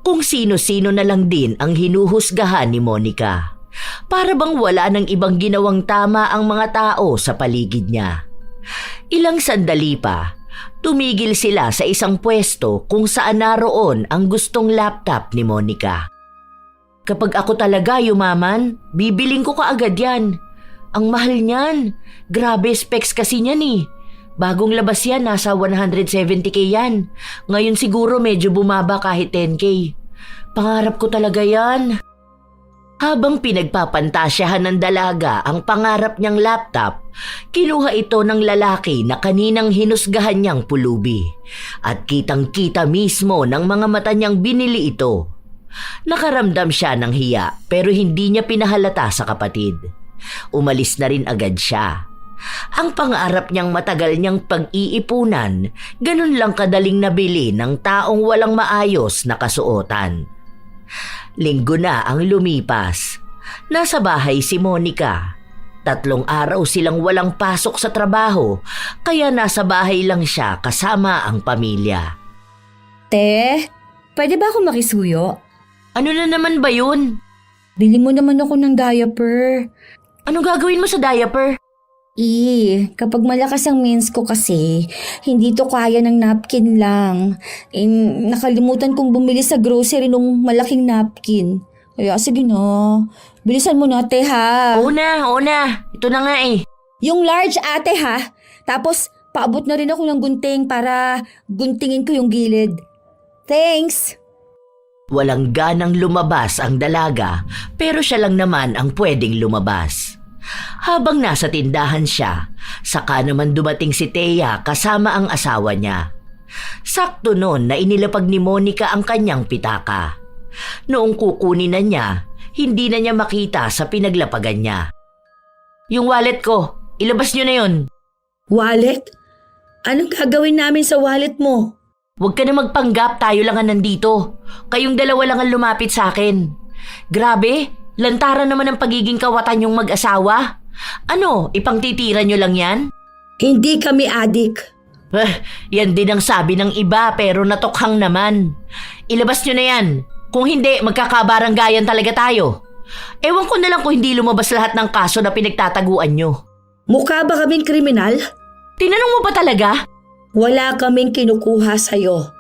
Kung sino-sino na lang din ang hinuhusgahan ni Monica. Para bang wala ng ibang ginawang tama ang mga tao sa paligid niya. Ilang sandali pa, tumigil sila sa isang pwesto kung saan naroon ang gustong laptop ni Monica. Kapag ako talaga yumaman, bibiling ko kaagad yan. Ang mahal niyan. Grabe specs kasi niyan eh. Bagong labas yan, nasa 170k yan. Ngayon siguro medyo bumaba kahit 10k. Pangarap ko talaga yan. Habang pinagpapantasyahan ng dalaga ang pangarap niyang laptop, kinuha ito ng lalaki na kaninang hinusgahan niyang pulubi. At kitang-kita mismo ng mga mata niyang binili ito. Nakaramdam siya ng hiya pero hindi niya pinahalata sa kapatid. Umalis na rin agad siya. Ang pangarap niyang matagal niyang pag-iipunan, ganun lang kadaling nabili ng taong walang maayos na kasuotan. Linggo na ang lumipas. Nasa bahay si Monica. 3 araw silang walang pasok sa trabaho, kaya nasa bahay lang siya kasama ang pamilya. Te, pwede ba ako makisuyo? Ano na naman ba yun? Bili mo naman ako ng diaper. Anong gagawin mo sa diaper? Kapag malakas ang mens ko kasi, hindi to kaya ng napkin lang. Nakalimutan kong bumili sa grocery nung malaking napkin. Kaya sige na, bilisan mo na ate ha. Oo na. Ito na nga eh. Yung large ate ha. Tapos paabot na rin ako ng gunting para guntingin ko yung gilid. Thanks! Walang ganang lumabas ang dalaga pero siya lang naman ang pwedeng lumabas. Habang nasa tindahan siya, saka naman dumating si Thea kasama ang asawa niya. Sakto noon na inilapag ni Monica ang kanyang pitaka. Noong kukunin na niya, hindi na niya makita sa pinaglapagan niya. Yung wallet ko, ilabas niyo na yun. Wallet? Anong gagawin namin sa wallet mo? Huwag ka na magpanggap, tayo lang ang nandito. Kayong dalawa lang ang lumapit sa akin. Grabe, lantaran naman ang pagiging kawatan yung mag-asawa. Ano, ipangtitira nyo lang yan? Hindi kami adik. Yan din ang sabi ng iba pero natokhang naman. Ilabas nyo na yan. Kung hindi, magkakabaranggayan talaga tayo. Ewan ko na lang kung hindi lumabas lahat ng kaso na pinagtataguan nyo. Mukha ba kaming kriminal? Tinanong mo ba talaga? Wala kaming kinukuha sa'yo.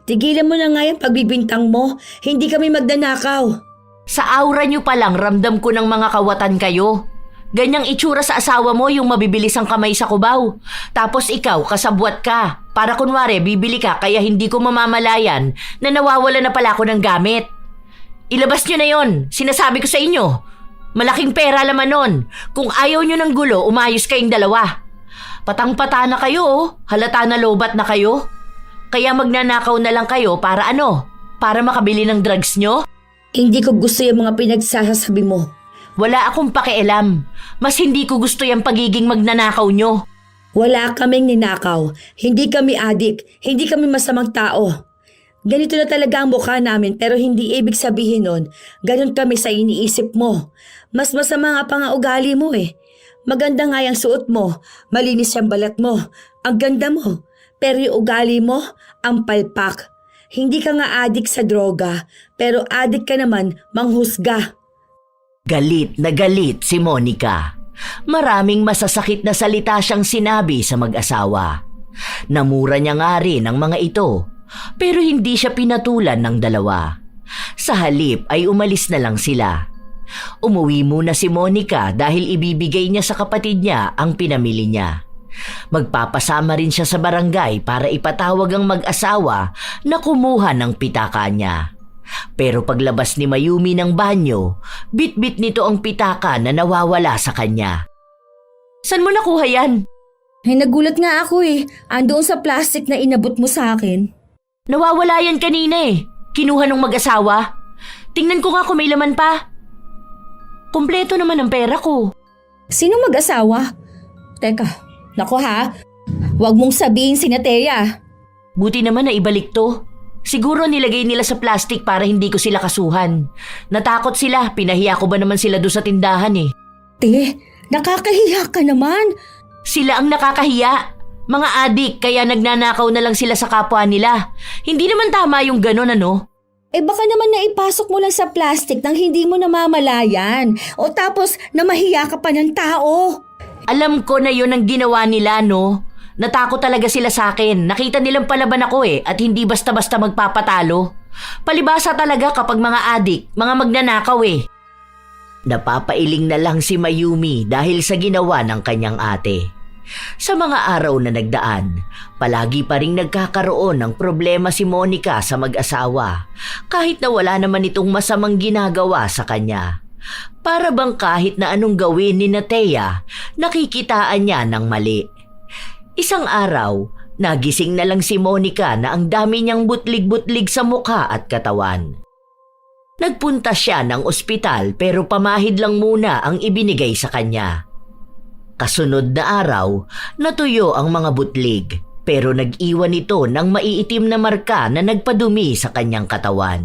Tigilan mo na nga yung pagbibintang mo. Hindi kami magdanakaw. Sa aura nyo pa lang ramdam ko ng mga kawatan kayo. Ganyang itsura sa asawa mo yung mabibilis ang kamay sa kubaw. Tapos ikaw, kasabwat ka. Para kunwari, bibili ka kaya hindi ko mamamalayan na nawawala na pala ako ng gamit. Ilabas nyo na yon. Sinasabi ko sa inyo. Malaking pera laman nun. Kung ayaw nyo ng gulo, umayos kayong dalawa. Patang-pata na kayo oh. Halata na lobat na kayo. Kaya magnanakaw na lang kayo para ano? Para makabili ng drugs nyo? Hindi ko gusto yung mga pinagsasabi mo. Wala akong pakialam. Mas hindi ko gusto yung pagiging magnanakaw nyo. Wala kaming ninakaw. Hindi kami adik. Hindi kami masamang tao. Ganito na talaga ang mukha namin pero hindi ibig sabihin nun, ganun kami sa iniisip mo. Mas masama nga pa nga ugali mo eh. Maganda nga yung suot mo, malinis yung balat mo, ang ganda mo. Pero yung ugali mo, ang palpak. Hindi ka nga adik sa droga, pero adik ka naman manghusga. Galit na galit si Monica. Maraming masasakit na salita siyang sinabi sa mag-asawa. Namura niya nga rin ang mga ito, pero hindi siya pinatulan ng dalawa. Sa halip ay umalis na lang sila. Umuwi muna si Monica dahil ibibigay niya sa kapatid niya ang pinamili niya. Magpapasama rin siya sa barangay para ipatawag ang mag-asawa na kumuha ng pitaka niya. Pero paglabas ni Mayumi ng banyo, bit-bit nito ang pitaka na nawawala sa kanya. Saan mo nakuha yan? Nagulat nga ako eh. Andoon sa plastic na inabot mo sa akin. Nawawala yan kanina eh. Kinuha ng mag-asawa. Tingnan ko nga kung may laman pa. Kumpleto naman ang pera ko. Sino mag-asawa? Teka, naku ha. Huwag mong sabihin si Thea. Buti naman na ibalik to. Siguro nilagay nila sa plastic para hindi ko sila kasuhan. Natakot sila, pinahiya ko ba naman sila doon sa tindahan eh. Te, nakakahiya ka naman. Sila ang nakakahiya. Mga adik, kaya nagnanakaw na lang sila sa kapwa nila. Hindi naman tama yung ganon, ano? Baka naman naipasok mo lang sa plastic nang hindi mo namamalayan. O tapos namahiya ka pa ng tao. Alam ko na yun ang ginawa nila, no? Natakot talaga sila sa akin. Nakita nilang palaban ako at hindi basta-basta magpapatalo. Palibasa talaga kapag mga adik, mga magnanakaw Napapailing na lang si Mayumi dahil sa ginawa ng kanyang ate. Sa mga araw na nagdaan, palagi pa ring nagkakaroon ng problema si Monica sa mag-asawa kahit na wala naman itong masamang ginagawa sa kanya. Para bang kahit na anong gawin ni Thea, nakikitaan niya ng mali. Isang araw, nagising na lang si Monica na ang dami niyang butlig-butlig sa mukha at katawan. Nagpunta siya ng ospital pero pamahid lang muna ang ibinigay sa kanya. Kasunod na araw, natuyo ang mga butlig pero nag-iwan ito ng maiitim na marka na nagpadumi sa kanyang katawan.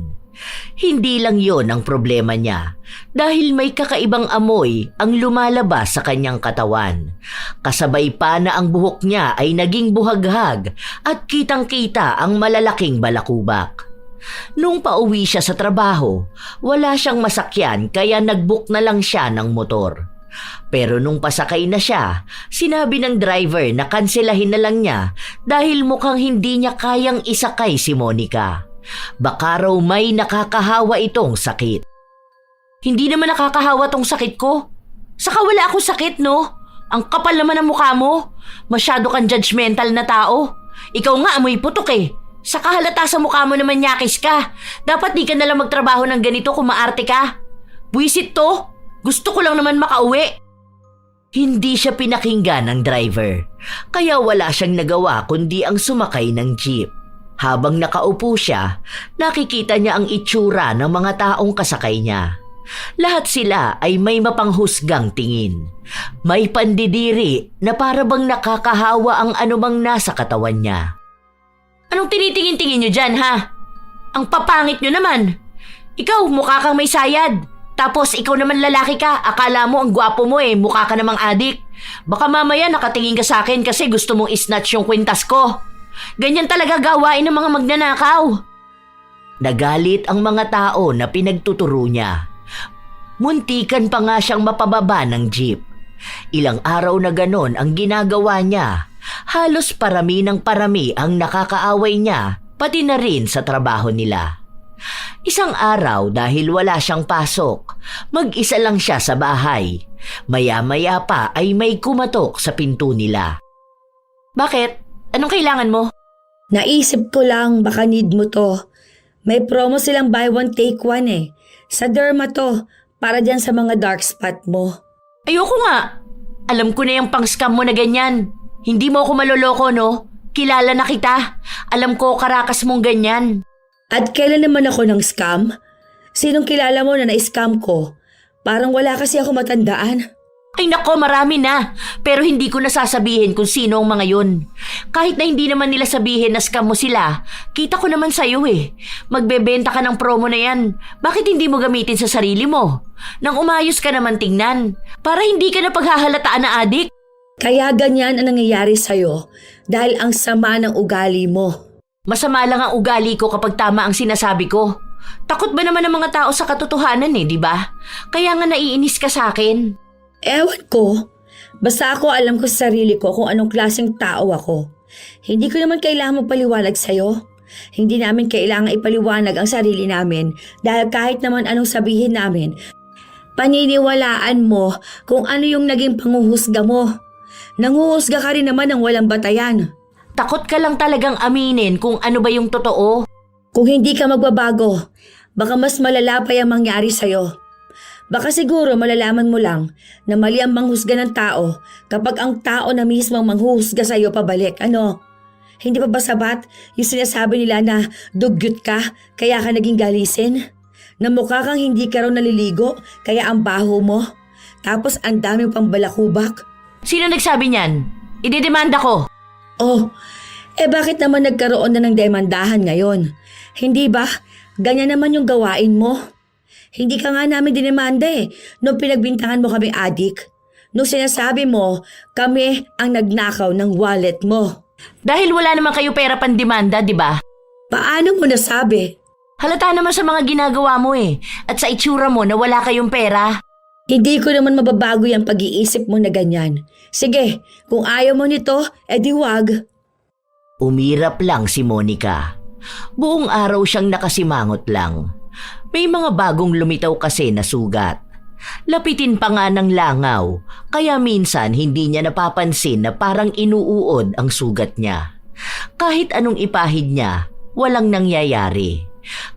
Hindi lang yon ang problema niya dahil may kakaibang amoy ang lumalabas sa kanyang katawan. Kasabay pa na ang buhok niya ay naging buhaghag at kitang-kita ang malalaking balakubak. Nung pauwi siya sa trabaho, wala siyang masakyan kaya nag-book na lang siya ng motor. Pero nung pasakay na siya, sinabi ng driver na kanselahin na lang niya dahil mukhang hindi niya kayang isakay si Monica. Baka raw may nakakahawa itong sakit. Hindi naman nakakahawa tong sakit ko. Saka wala akong sakit, no? Ang kapal naman ng mukha mo. Masyado kang judgmental na tao. Ikaw nga amoy putok Saka halata sa mukha mo naman nyakis ka. Dapat di ka nalang magtrabaho ng ganito kung maarte ka. Buwisit to. Gusto ko lang naman makauwi. Hindi siya pinakinggan ng driver, kaya wala siyang nagawa kundi ang sumakay ng jeep. Habang nakaupo siya, nakikita niya ang itsura ng mga taong kasakay niya. Lahat sila ay may mapanghusgang tingin. May pandidiri na para bang nakakahawa ang anumang nasa katawan niya. Anong tinitingin-tingin niyo dyan, ha? Ang papangit niyo naman. Ikaw, mukha kang may sayad. Tapos ikaw naman lalaki ka, akala mo ang gwapo mo mukha ka namang adik. Baka mamaya nakatingin ka sa akin kasi gusto mong isnatch yung kwintas ko. Ganyan talaga gawain ng mga magnanakaw. Nagalit ang mga tao na pinagtuturo niya. Muntikan pa nga siyang mapababa ng jeep. Ilang araw na ganon ang ginagawa niya. Halos parami ng parami ang nakakaaway niya, pati na rin sa trabaho nila. Isang araw dahil wala siyang pasok, mag-isa lang siya sa bahay. Maya-maya pa ay may kumatok sa pinto nila. Bakit? Anong kailangan mo? Naisip ko lang baka need mo to. May promo silang buy one take one Sa Derma to, para dyan sa mga dark spot mo. Ayoko nga. Alam ko na yung pang-scam mo na ganyan. Hindi mo ako maloloko, no? Kilala na kita. Alam ko karakas mong ganyan. At kailan naman ako ng scam? Sinong kilala mo na na-scam ko? Parang wala kasi ako matandaan. Ay nako, marami na. Pero hindi ko nasasabihin kung sino ang mga yun. Kahit na hindi naman nila sabihin na scam mo sila, kita ko naman sa'yo Magbebenta ka ng promo na yan. Bakit hindi mo gamitin sa sarili mo? Nang umayos ka naman tingnan. Para hindi ka na paghahalataan na adik. Kaya ganyan ang nangyayari sa'yo dahil ang sama ng ugali mo. Masama lang ang ugali ko kapag tama ang sinasabi ko. Takot ba naman ang mga tao sa katotohanan di ba? Kaya nga naiinis ka sa akin. Ewan ko. Basta ako alam ko sa sarili ko kung anong klaseng tao ako. Hindi ko naman kailangan magpaliwanag sa'yo. Hindi namin kailangan ipaliwanag ang sarili namin dahil kahit naman anong sabihin namin, paniniwalaan mo kung ano yung naging panguhusga mo. Nanguhusga ka rin naman ng walang batayan. Takot ka lang talagang aminin kung ano ba yung totoo. Kung hindi ka magbabago, baka mas malala pa yung mangyari sa'yo. Baka siguro malalaman mo lang na mali ang manghusga ng tao kapag ang tao na mismo ang manghuhusga sa'yo pabalik. Ano? Hindi pa ba sabat yung sinasabi nila na dugyot ka kaya ka naging galisin? Na mukha kang hindi ka raw naliligo kaya ang baho mo? Tapos ang dami pang balakubak? Sino nagsabi niyan? Idedemanda ko. Oh, bakit naman nagkaroon na ng demandahan ngayon? Hindi ba? Ganyan naman yung gawain mo. Hindi ka nga namin dinemanda nung pinagbintangan mo kami adik. nung sinasabi mo kami ang nagnakaw ng wallet mo. Dahil wala naman kayo pera pandemanda, di ba? Paano mo nasabi? Halata naman sa mga ginagawa mo eh. At sa itsura mo na wala kayong pera. Hindi ko naman mababago yung pag-iisip mo na ganyan. Sige, kung ayaw mo nito, edi wag. Umirap lang si Monica. Buong araw siyang nakasimangot lang. May mga bagong lumitaw kasi na sugat. Lapitin pa nga ng langaw, kaya minsan hindi niya napapansin na parang inuuod ang sugat niya. Kahit anong ipahid niya, walang nangyayari.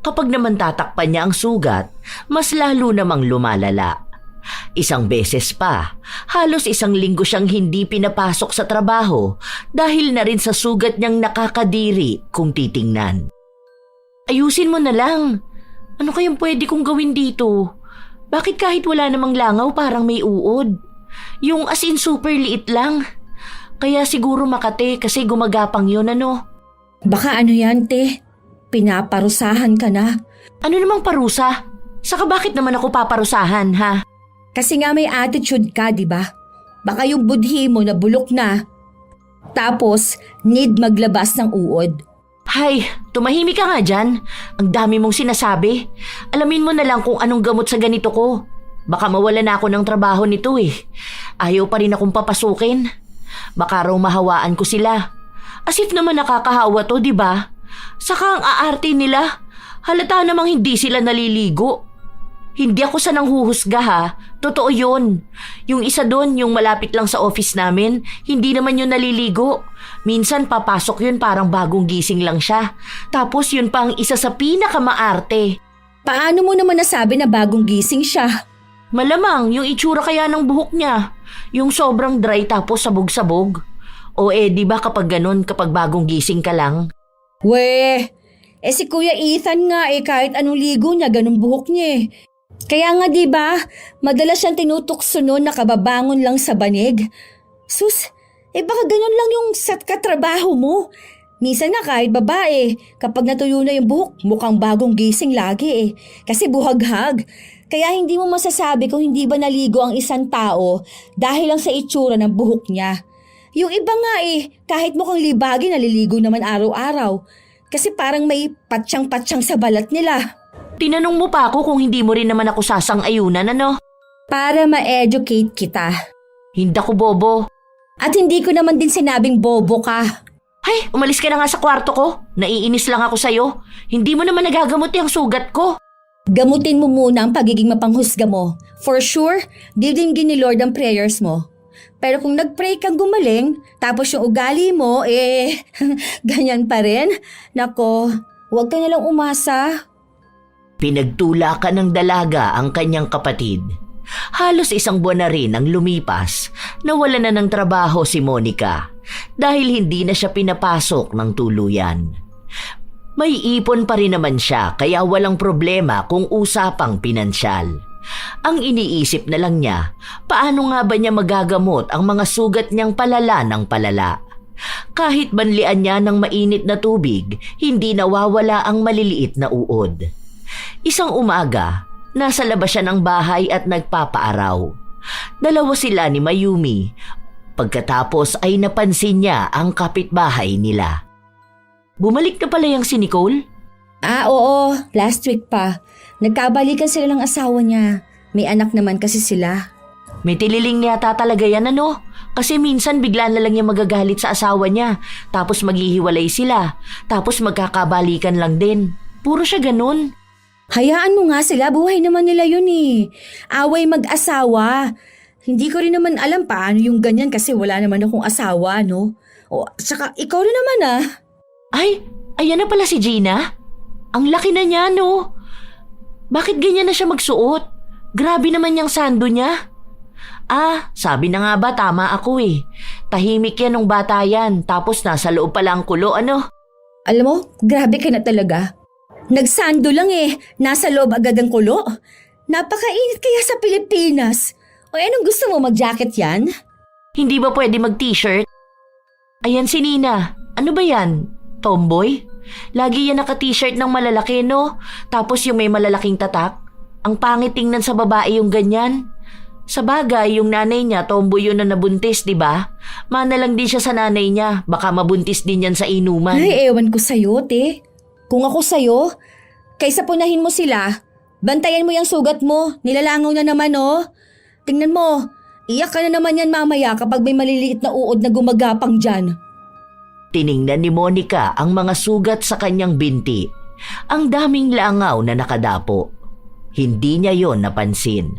Kapag naman tatakpan niya ang sugat, mas lalo namang lumalala. Isang beses pa, halos 1 linggo siyang hindi pinapasok sa trabaho dahil na rin sa sugat niyang nakakadiri kung titingnan. Ayusin mo na lang. Ano kayang pwede kong gawin dito? Bakit kahit wala namang langaw parang may uod? Yung as in super liit lang. Kaya siguro Makate kasi gumagapang yun ano. Baka ano yan, te? Pinaparusahan ka na. Ano namang parusa? Saka bakit naman ako paparusahan ha? Kasi nga may attitude ka, di ba? Baka yung budhi mo na bulok na. Tapos, need maglabas ng uod. Hay, tumahimik ka nga dyan. Ang dami mong sinasabi. Alamin mo na lang kung anong gamot sa ganito ko. Baka mawala na ako ng trabaho nito eh. Ayaw pa rin akong papasukin. Baka raw mahawaan ko sila. As if naman nakakahawa to, di ba? Saka ang aarte nila. Halata namang hindi sila naliligo. Hindi ako sa nanghuhusga ha. Totoo yun. Yung isa doon, yung malapit lang sa office namin, hindi naman yun naliligo. Minsan papasok yun parang bagong gising lang siya. Tapos yun pa ang isa sa pinakamaarte. Paano mo naman nasabi na bagong gising siya? Malamang yung itsura kaya ng buhok niya. Yung sobrang dry tapos sabog-sabog. O di ba kapag ganun, kapag bagong gising ka lang? Weh, si Kuya Ethan nga kahit anong ligo niya, ganun buhok niya eh. Kaya nga di ba, madalas siyang tinutukso noon nakababangon lang sa banig. Sus, baka ganun lang yung katrabaho mo. Minsan nga kahit babae, kapag natuyo na yung buhok, mukhang bagong gising lagi eh. Kasi buhaghag. Kaya hindi mo masasabi kung hindi ba naligo ang isang tao dahil lang sa itsura ng buhok niya. Yung iba nga kahit mukhang libagi naliligo naman araw-araw. Kasi parang may patsyang-patsyang sa balat nila. Tinanong mo pa ako kung hindi mo rin naman ako sasang-ayunan, ano? Para ma-educate kita. Hindi ako bobo. At hindi ko naman din sinabing bobo ka. Ay, umalis ka na nga sa kwarto ko. Naiinis lang ako sa'yo. Hindi mo naman nagagamot yung sugat ko. Gamutin mo muna ang pagiging mapanghusga mo. For sure, didinggin ni Lord ang prayers mo. Pero kung nag-pray kang gumaling, tapos yung ugali mo, ganyan pa rin. Nako, huwag ka nalang umasa. Pinagtulakan ng dalaga ang kanyang kapatid. Halos 1 buwan na rin ang lumipas, nawala na ng trabaho si Monica dahil hindi na siya pinapasok ng tuluyan. May ipon pa rin naman siya kaya walang problema kung usapang pinansyal. Ang iniisip na lang niya, paano nga ba niya magagamot ang mga sugat niyang palala ng palala? Kahit banlian niya ng mainit na tubig, hindi nawawala ang maliliit na uod. Isang umaga, nasa labas siya ng bahay at nagpapaaraw. Dalawa sila ni Mayumi. Pagkatapos ay napansin niya ang kapitbahay nila. Bumalik na pala yung si Nicole? Oo, last week pa. Nagkabalikan sila ng asawa niya. May anak naman kasi sila. May tililing yata talaga yan ano? Kasi minsan bigla na lang niya magagalit sa asawa niya. Tapos maghihiwalay sila. Tapos magkakabalikan lang din. Puro siya ganun. Hayaan mo nga sila, buhay naman nila yun Away mag-asawa. Hindi ko rin naman alam paano yung ganyan kasi wala naman akong asawa, no? O, saka ikaw rin naman Ay, ayan na pala si Gina. Ang laki na niya, no? Bakit ganyan na siya magsuot? Grabe naman yung sando niya. Sabi na nga ba tama ako Tahimik yan nung bata yan, tapos nasa loob pala ang kulo, ano? Alam mo, grabe ka na talaga. Nagsando lang nasa loob agad ang kulo. Napakainit kaya sa Pilipinas. O anong gusto mo, mag-jacket yan? Hindi ba pwede mag-t-shirt? Ayan si Nina. Ano ba yan? Tomboy? Lagi yan naka-t-shirt ng malalaki, no? Tapos yung may malalaking tatak. Ang pangit tingnan sa babae yung ganyan. Sa bagay, yung nanay niya, tomboy yun na nabuntis, di ba? Mana lang din siya sa nanay niya. Baka mabuntis din yan sa inuman. Ay, ewan ko sa'yo, te. Kung ako sa'yo, kaysa punahin mo sila, bantayan mo yung sugat mo. Nilalangaw na naman, oh. Tingnan mo, iyak ka na naman yan mamaya kapag may maliliit na uod na gumagapang dyan. Tiningnan ni Monica ang mga sugat sa kanyang binti. Ang daming langaw na nakadapo. Hindi niya yon napansin.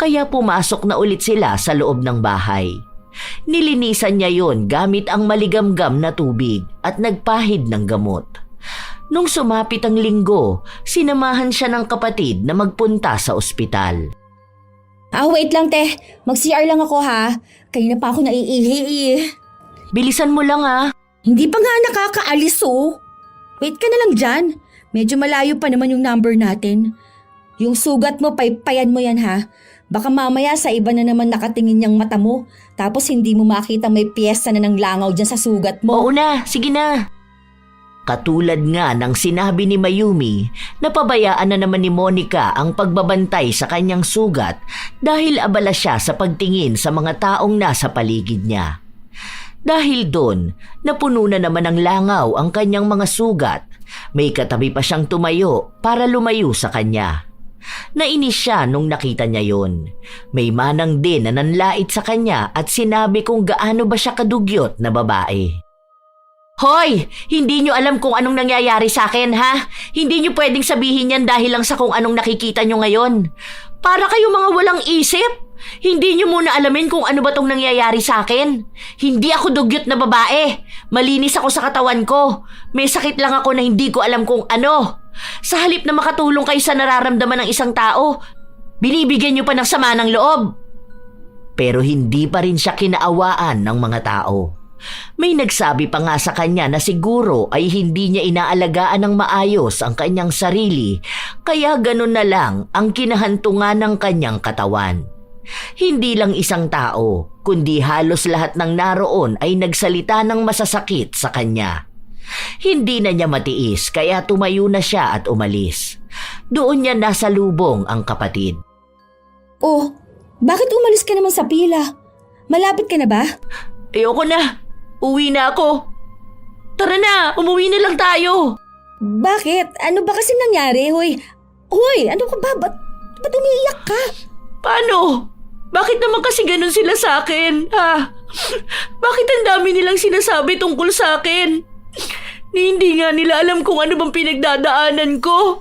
Kaya pumasok na ulit sila sa loob ng bahay. Nilinisan niya yon gamit ang maligamgam na tubig at nagpahid ng gamot. Nung sumapit ang linggo, sinamahan siya ng kapatid na magpunta sa ospital. Wait lang, te. Mag-CR lang ako, ha. Kanina pa ako naiihi. Bilisan mo lang ah. Hindi pa nga nakakaalis, oh. Wait ka na lang dyan. Medyo malayo pa naman yung number natin. Yung sugat mo, paypayan mo yan, ha. Baka mamaya sa iba na naman nakatingin yung mata mo. Tapos hindi mo makita may piyesta na ng langaw dyan sa sugat mo. Oo na, sige na. Katulad nga ng sinabi ni Mayumi, napabayaan na naman ni Monica ang pagbabantay sa kanyang sugat dahil abala siya sa pagtingin sa mga taong nasa paligid niya. Dahil doon, napuno na naman ng langaw ang kanyang mga sugat. May katabi pa siyang tumayo para lumayo sa kanya. Nainis siya nung nakita niya yon. May manang din na nanlait sa kanya at sinabi kung gaano ba siya kadugyot na babae. Hoy! Hindi niyo alam kung anong nangyayari sa akin, ha? Hindi niyo pwedeng sabihin yan dahil lang sa kung anong nakikita niyo ngayon. Para kayo mga walang isip. Hindi niyo muna alamin kung ano ba tong nangyayari sa akin. Hindi ako dugyot na babae. Malinis ako sa katawan ko. May sakit lang ako na hindi ko alam kung ano. Sa halip na makatulong kayo sa nararamdaman ng isang tao, binibigyan niyo pa ng sama ng loob. Pero hindi pa rin siya kinaawaan ng mga tao. May nagsabi pa nga sa kanya na siguro ay hindi niya inaalagaan ng maayos ang kanyang sarili, kaya ganun na lang ang kinahantungan ng kanyang katawan. Hindi lang isang tao, kundi halos lahat ng naroon ay nagsalita ng masasakit sa kanya. Hindi na niya matiis kaya tumayo na siya at umalis. Doon niya nasalubong ang kapatid. Oh, bakit umalis ka naman sa pila? Malapit ka na ba? Ayoko na. Uwi na ako. Tara na, umuwi na lang tayo. Bakit? Ano ba kasi nangyari, hoy? Hoy, ano ka ba? Ba't umiiyak ka? Paano? Bakit naman kasi ganun sila sa akin, ha? Bakit ang dami nilang sinasabi tungkol sa akin? Hindi nga nila alam kung ano bang pinagdadaanan ko.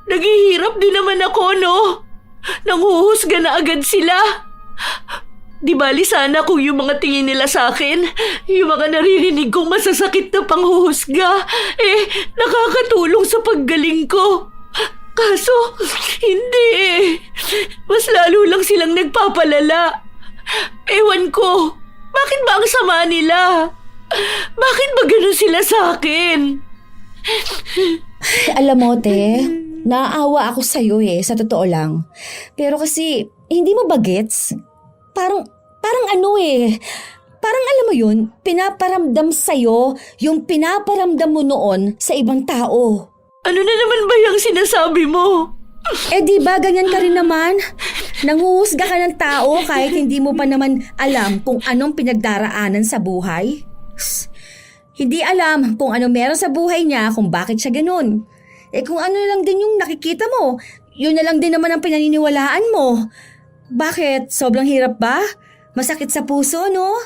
Naghihirap din naman ako, no? Nanghuhusga na agad sila. Di bali sana kung yung mga tingin nila sa akin, yung mga naririnig kong masasakit na panghuhusga, nakakatulong sa paggaling ko. Kaso, hindi eh. Mas lalo lang silang nagpapalala. Ewan ko, bakit ba ang sama nila? Bakit ba ganun sila sa akin? Alam mo, te, naaawa ako sa'yo sa totoo lang. Pero kasi, hindi mo ba gets? Parang parang alam mo yun, pinaparamdam sa'yo yung pinaparamdam mo noon sa ibang tao. Ano na naman ba yung sinasabi mo? Di ba ganyan ka rin naman? Nanghuhusga ka ng tao kahit hindi mo pa naman alam kung anong pinagdaraanan sa buhay? Hindi alam kung ano meron sa buhay niya kung bakit siya ganun. Kung ano lang din yung nakikita mo, yun na lang din naman ang pinaniniwalaan mo. Bakit? Sobrang hirap ba? Masakit sa puso, no?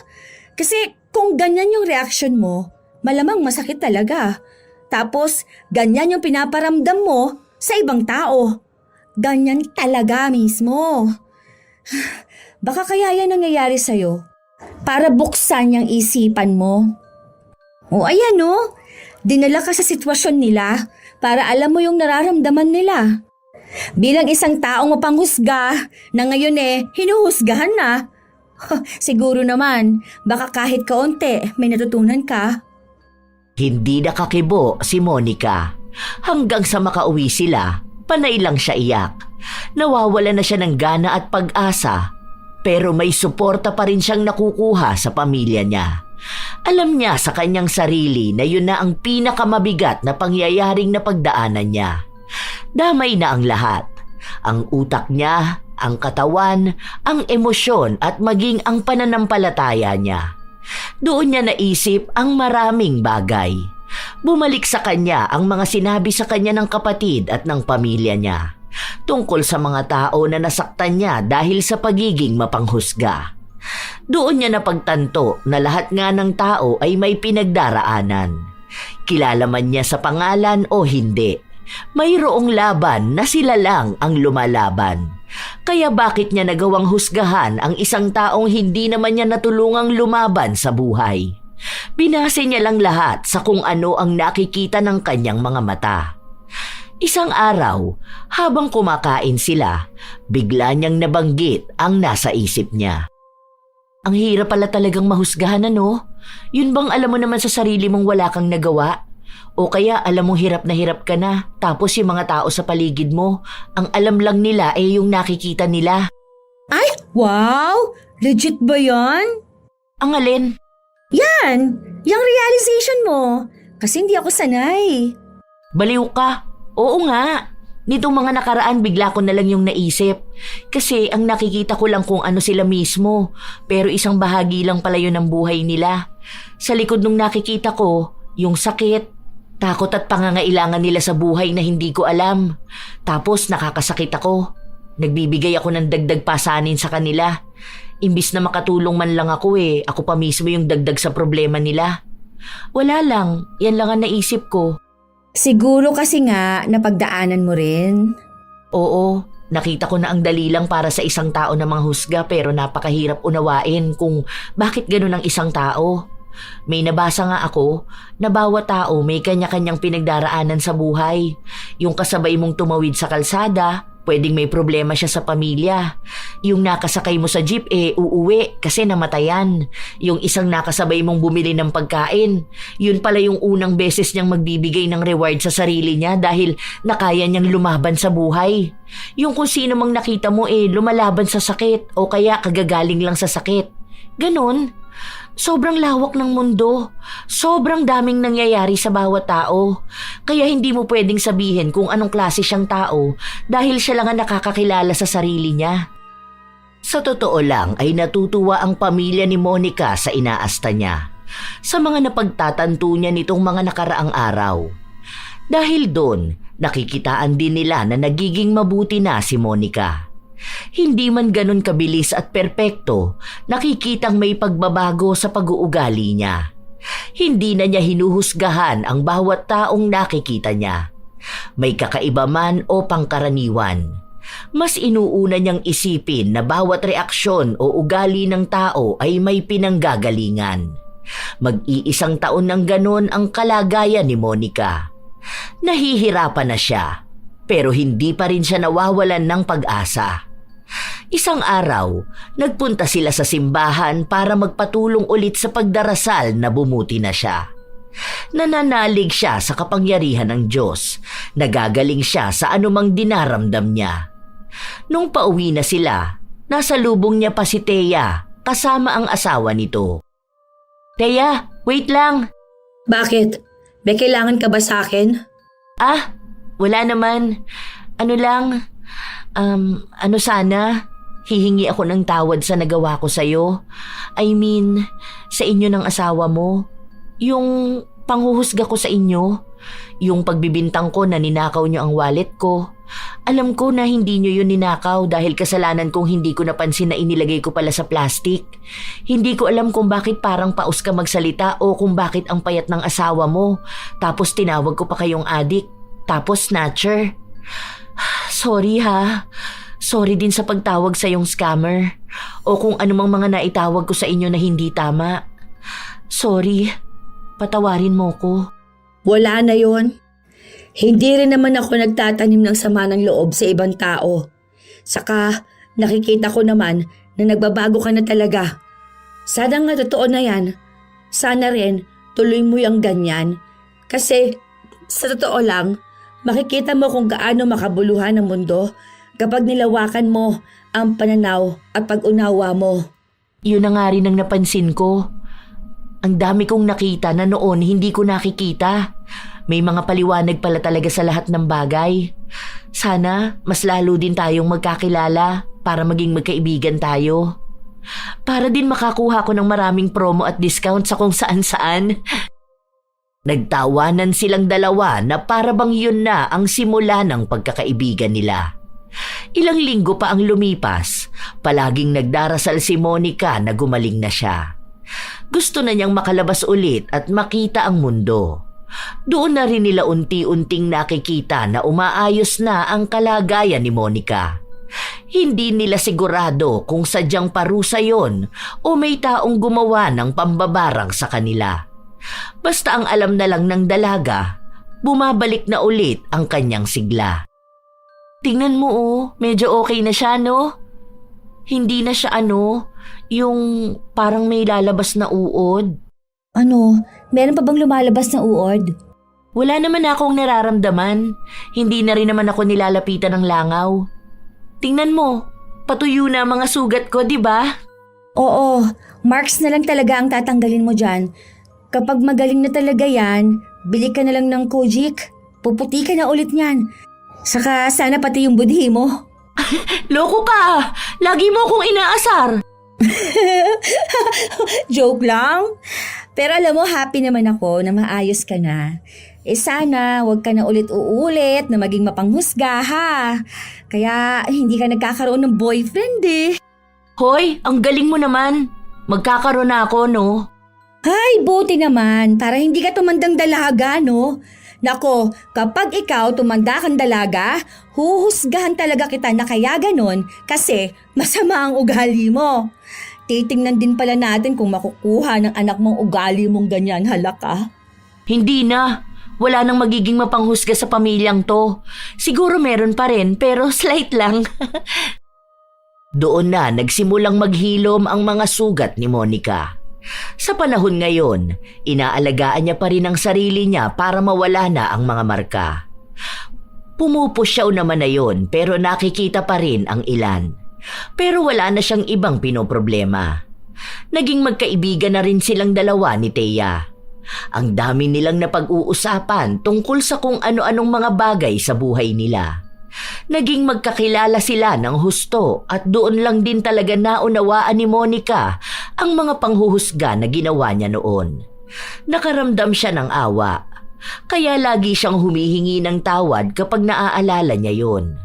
Kasi kung ganyan yung reaction mo, malamang masakit talaga. Tapos, ganyan yung pinaparamdam mo sa ibang tao. Ganyan talaga mismo. Baka kaya yan nangyayari sa'yo para buksan yung isipan mo. O ayan, no? Dinala ka sa sitwasyon nila para alam mo yung nararamdaman nila. Bilang isang taong mapanghusga na ngayon hinuhusgahan na. Siguro naman, baka kahit kaunti may natutunan ka. Hindi nakakibo si Monica. Hanggang sa makauwi sila, panay lang siya iyak. Nawawala na siya ng gana at pag-asa. Pero may suporta pa rin siyang nakukuha sa pamilya niya. Alam niya sa kanyang sarili na yun na ang pinakamabigat na pangyayaring napagdaanan niya. Damay na ang lahat. Ang utak niya, ang katawan, ang emosyon at maging ang pananampalataya niya. Doon niya naisip ang maraming bagay. Bumalik sa kanya ang mga sinabi sa kanya ng kapatid at ng pamilya niya tungkol sa mga tao na nasaktan niya dahil sa pagiging mapanghusga. Doon niya napagtanto na lahat nga ng tao ay may pinagdaraanan. Kilala man niya sa pangalan o hindi, mayroong laban na sila lang ang lumalaban. Kaya bakit niya nagawang husgahan ang isang taong hindi naman niya natulungang lumaban sa buhay? Binase niya lang lahat sa kung ano ang nakikita ng kanyang mga mata. Isang araw, habang kumakain sila, bigla niyang nabanggit ang nasa isip niya. Ang hirap pala talagang mahusgahan, ano? Yun bang alam mo naman sa sarili mong wala kang nagawa? O kaya alam mong hirap ka na, tapos yung mga tao sa paligid mo, ang alam lang nila ay yung nakikita nila. Ay, wow! Legit ba yan? Ang alin? Yan! Yung realization mo. Kasi hindi ako sanay. Baliw ka. Oo nga. Nitong mga nakaraan bigla ko na lang yung naisip. Kasi ang nakikita ko lang kung ano sila mismo. Pero isang bahagi lang pala yun ng buhay nila. Sa likod nung nakikita ko, yung sakit, takot at pangangailangan nila sa buhay na hindi ko alam. Tapos nakakasakit ako. Nagbibigay ako ng dagdag pasanin sa kanila. Imbis na makatulong man lang ako ako pa mismo yung dagdag sa problema nila. Wala lang, yan lang ang naisip ko. Siguro kasi nga napagdaanan mo rin. Oo, nakita ko na ang dali lang para sa isang tao na manghusga pero napakahirap unawain kung bakit ganun ang isang tao. May nabasa nga ako na bawat tao may kanya-kanyang pinagdaraanan sa buhay. Yung kasabay mong tumawid sa kalsada, pwedeng may problema siya sa pamilya. Yung nakasakay mo sa jeep uuwi kasi namatayan. Yung isang nakasabay mong bumili ng pagkain, yun pala yung unang beses niyang magbibigay ng reward sa sarili niya dahil nakaya niyang lumaban sa buhay. Yung kung sino mang nakita mo lumalaban sa sakit o kaya kagagaling lang sa sakit. Ganon. Sobrang lawak ng mundo. Sobrang daming nangyayari sa bawat tao. Kaya hindi mo pwedeng sabihin kung anong klase siyang tao dahil siya lang ang nakakakilala sa sarili niya. Sa totoo lang ay natutuwa ang pamilya ni Monica sa inaasta niya, sa mga napagtatanto niya nitong mga nakaraang araw. Dahil doon, nakikitaan din nila na nagiging mabuti na si Monica. Hindi man ganun kabilis at perpekto, nakikitang may pagbabago sa pag-uugali niya. Hindi na niya hinuhusgahan ang bawat taong nakikita niya. May kakaiba man o pangkaraniwan. Mas inuuna niyang isipin na bawat reaksyon o ugali ng tao ay may pinanggagalingan. Mag-iisang taon ng ganon ang kalagayan ni Monica. Nahihirapan na siya, pero hindi pa rin siya nawawalan ng pag-asa. Isang araw, nagpunta sila sa simbahan para magpatulong ulit sa pagdarasal na bumuti na siya. Nananalig siya sa kapangyarihan ng Diyos, nagagaling siya sa anumang dinaramdam niya. Nung pauwi na sila, nasa lubong niya pa si Thea kasama ang asawa nito. Thea, wait lang. Bakit? May kailangan ka ba sa akin? Ah, wala naman. Ano lang, sana, hihingi ako ng tawad sa nagawa ko sa'yo. I mean, sa inyo ng asawa mo. Yung panghuhusga ko sa inyo. Yung pagbibintang ko na ninakaw nyo ang wallet ko. Alam ko na hindi nyo yun ninakaw dahil kasalanan kong hindi ko napansin na inilagay ko pala sa plastic. Hindi ko alam kung bakit parang paus ka magsalita o kung bakit ang payat ng asawa mo. Tapos tinawag ko pa kayong adik. Tapos snatcher. Sorry ha. Sorry din sa pagtawag sa yung scammer. O kung anumang mga naitawag ko sa inyo na hindi tama. Sorry. Patawarin mo ko. Wala na yon. Hindi rin naman ako nagtatanim ng sama ng loob sa ibang tao. Saka nakikita ko naman na nagbabago ka na talaga. Sana nga totoo na yan. Sana rin tuloy mo yung ganyan. Kasi sa totoo lang, makikita mo kung gaano makabuluhan ang mundo kapag nilawakan mo ang pananaw at pag-unawa mo. Yun na nga rin ang napansin ko. Ang dami kong nakita na noon hindi ko nakikita. May mga paliwanag pala talaga sa lahat ng bagay. Sana mas lalo din tayong magkakilala. para maging magkaibigan tayo. Para din makakuha ko ng maraming promo at discount sa kung saan-saan. Nagtawanan silang dalawa na para bang yun na ang simula ng pagkakaibigan nila. Ilang linggo pa ang lumipas, palaging nagdarasal si Monica na gumaling na siya. Gusto na niyang makalabas ulit at makita ang mundo. Doon na rin nila unti-unting nakikita na umaayos na ang kalagayan ni Monica. Hindi nila sigurado kung sadyang parusa yon o may taong gumawa ng pambabarang sa kanila. Basta ang alam na lang ng dalaga, bumabalik na ulit ang kanyang sigla. Tingnan mo medyo okay na siya no? Hindi na siya yung parang may lalabas na uod. Ano? Meron pa bang lumalabas na uod? Wala naman akong nararamdaman. Hindi na rin naman ako nilalapitan ng langaw. Tingnan mo, patuyo na ang mga sugat ko, di ba? Oo, marks na lang talaga ang tatanggalin mo dyan. Kapag magaling na talaga yan, bili ka na lang ng Kojic. Puputi ka na ulit niyan. Saka sana pati yung budhi mo. Loko ka! Lagi mo akong inaasar! Joke lang. Pero alam mo, happy naman ako na maayos ka na. Sana wag ka na ulit-uulit na maging mapanghusga ha. Kaya hindi ka nagkakaroon ng boyfriend eh. Hoy, ang galing mo naman. Magkakaroon na ako, no? Ay, buti naman para hindi ka tumandang dalaga, no? Nako, kapag ikaw tumanda kang dalaga, huhusgahan talaga kita na kaya ganon kasi masama ang ugali mo. Titingnan din pala natin kung makukuha ng anak mong ugali mong ganyan, halaka. Hindi na. Wala nang magiging mapanghusga sa pamilyang to. Siguro meron pa rin pero slight lang. Doon na nagsimulang maghilom ang mga sugat ni Monica. Sa panahon ngayon, inaalagaan niya pa rin ang sarili niya para mawala na ang mga marka. Pumupusyaw naman na yun pero nakikita pa rin ang ilan. Pero wala na siyang ibang pinoproblema. Naging magkaibigan na rin silang dalawa ni Thea. Ang dami nilang napag-uusapan tungkol sa kung ano-anong mga bagay sa buhay nila. Naging magkakilala sila ng husto at doon lang din talaga naunawaan ni Monica ang mga panghuhusga na ginawa niya noon. Nakaramdam siya ng awa, kaya lagi siyang humihingi ng tawad kapag naaalala niya yon.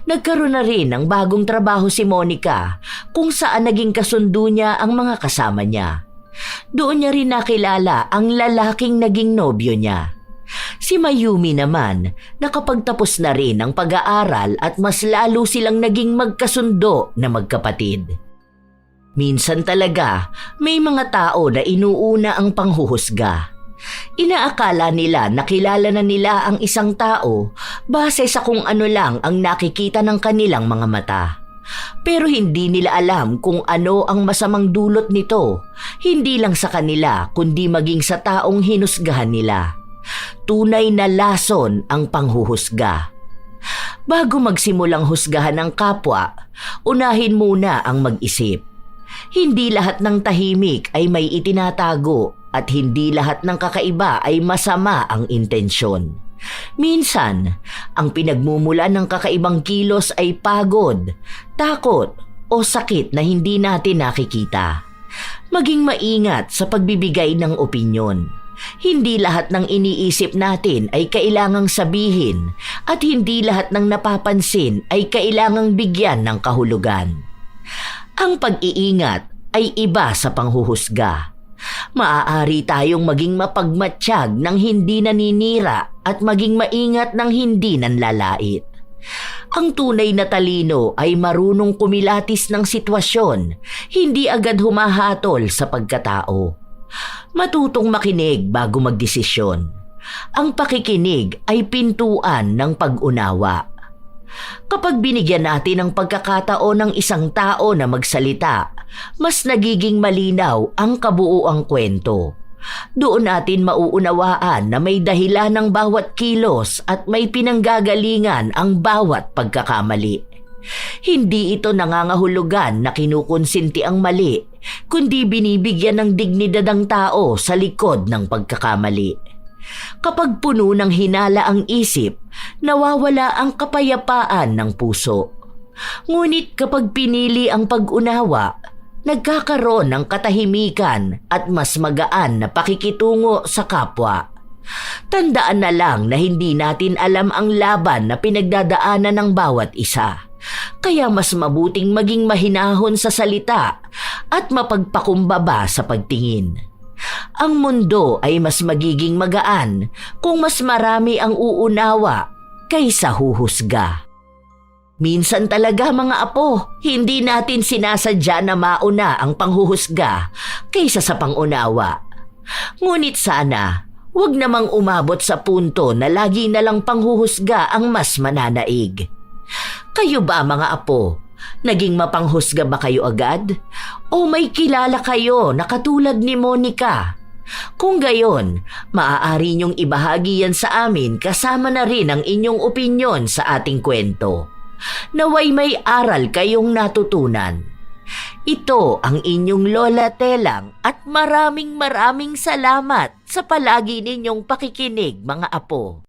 Nagkaroon na rin ng bagong trabaho si Monica kung saan naging kasundo niya ang mga kasama niya. Doon niya rin nakilala ang lalaking naging nobyo niya. Si Mayumi naman, nakapagtapos na rin ang pag-aaral at mas lalo silang naging magkasundo na magkapatid. Minsan talaga, may mga tao na inuuna ang panghuhusga. Inaakala nila na kilala na nila ang isang tao base sa kung ano lang ang nakikita ng kanilang mga mata. Pero hindi nila alam kung ano ang masamang dulot nito, hindi lang sa kanila kundi maging sa taong hinusgahan nila. Tunay na lason ang panghuhusga. Bago magsimulang husgahan ng kapwa, unahin muna ang mag-isip. Hindi lahat ng tahimik ay may itinatago at hindi lahat ng kakaiba ay masama ang intensyon. Minsan, ang pinagmumula ng kakaibang kilos ay pagod, takot o sakit na hindi natin nakikita. Maging maingat sa pagbibigay ng opinyon. Hindi lahat ng iniisip natin ay kailangang sabihin at hindi lahat ng napapansin ay kailangang bigyan ng kahulugan. Ang pag-iingat ay iba sa panghuhusga. Maaari tayong maging mapagmatsyag ng hindi naninira at maging maingat ng hindi nanlalait. Ang tunay na talino ay marunong kumilatis ng sitwasyon, hindi agad humahatol sa pagkatao. Matutong makinig bago magdesisyon. Ang pakikinig ay pintuan ng pag-unawa. Kapag binigyan natin ng pagkakataon ng isang tao na magsalita, mas nagiging malinaw ang kabuuang kwento. Doon natin mauunawaan na may dahilan ng bawat kilos at may pinanggagalingan ang bawat pagkakamali. Hindi ito nangangahulugan na kinukonsinti ang mali, kundi binibigyan ng dignidad ang tao sa likod ng pagkakamali. Kapag puno ng hinala ang isip, nawawala ang kapayapaan ng puso. Ngunit kapag pinili ang pag-unawa, nagkakaroon ng katahimikan at mas magaan na pakikitungo sa kapwa. Tandaan na lang na hindi natin alam ang laban na pinagdadaanan ng bawat isa. Kaya mas mabuting maging mahinahon sa salita at mapagpakumbaba sa pagtingin. Ang mundo ay mas magiging magaan kung mas marami ang uunawa kaysa huhusga. Minsan talaga mga apo, hindi natin sinasadya na mauna ang panghuhusga kaysa sa pangunawa. Ngunit sana, huwag namang umabot sa punto na lagi na lang panghuhusga ang mas mananaig. Kayo ba mga apo, naging mapanghusga ba kayo agad? O may kilala kayo na katulad ni Monica? Kung gayon, maaari niyong ibahagi yan sa amin kasama na rin ang inyong opinyon sa ating kwento. Naway may aral kayong natutunan. Ito ang inyong Lola Telang at maraming salamat sa palagi ninyong pakikinig mga apo.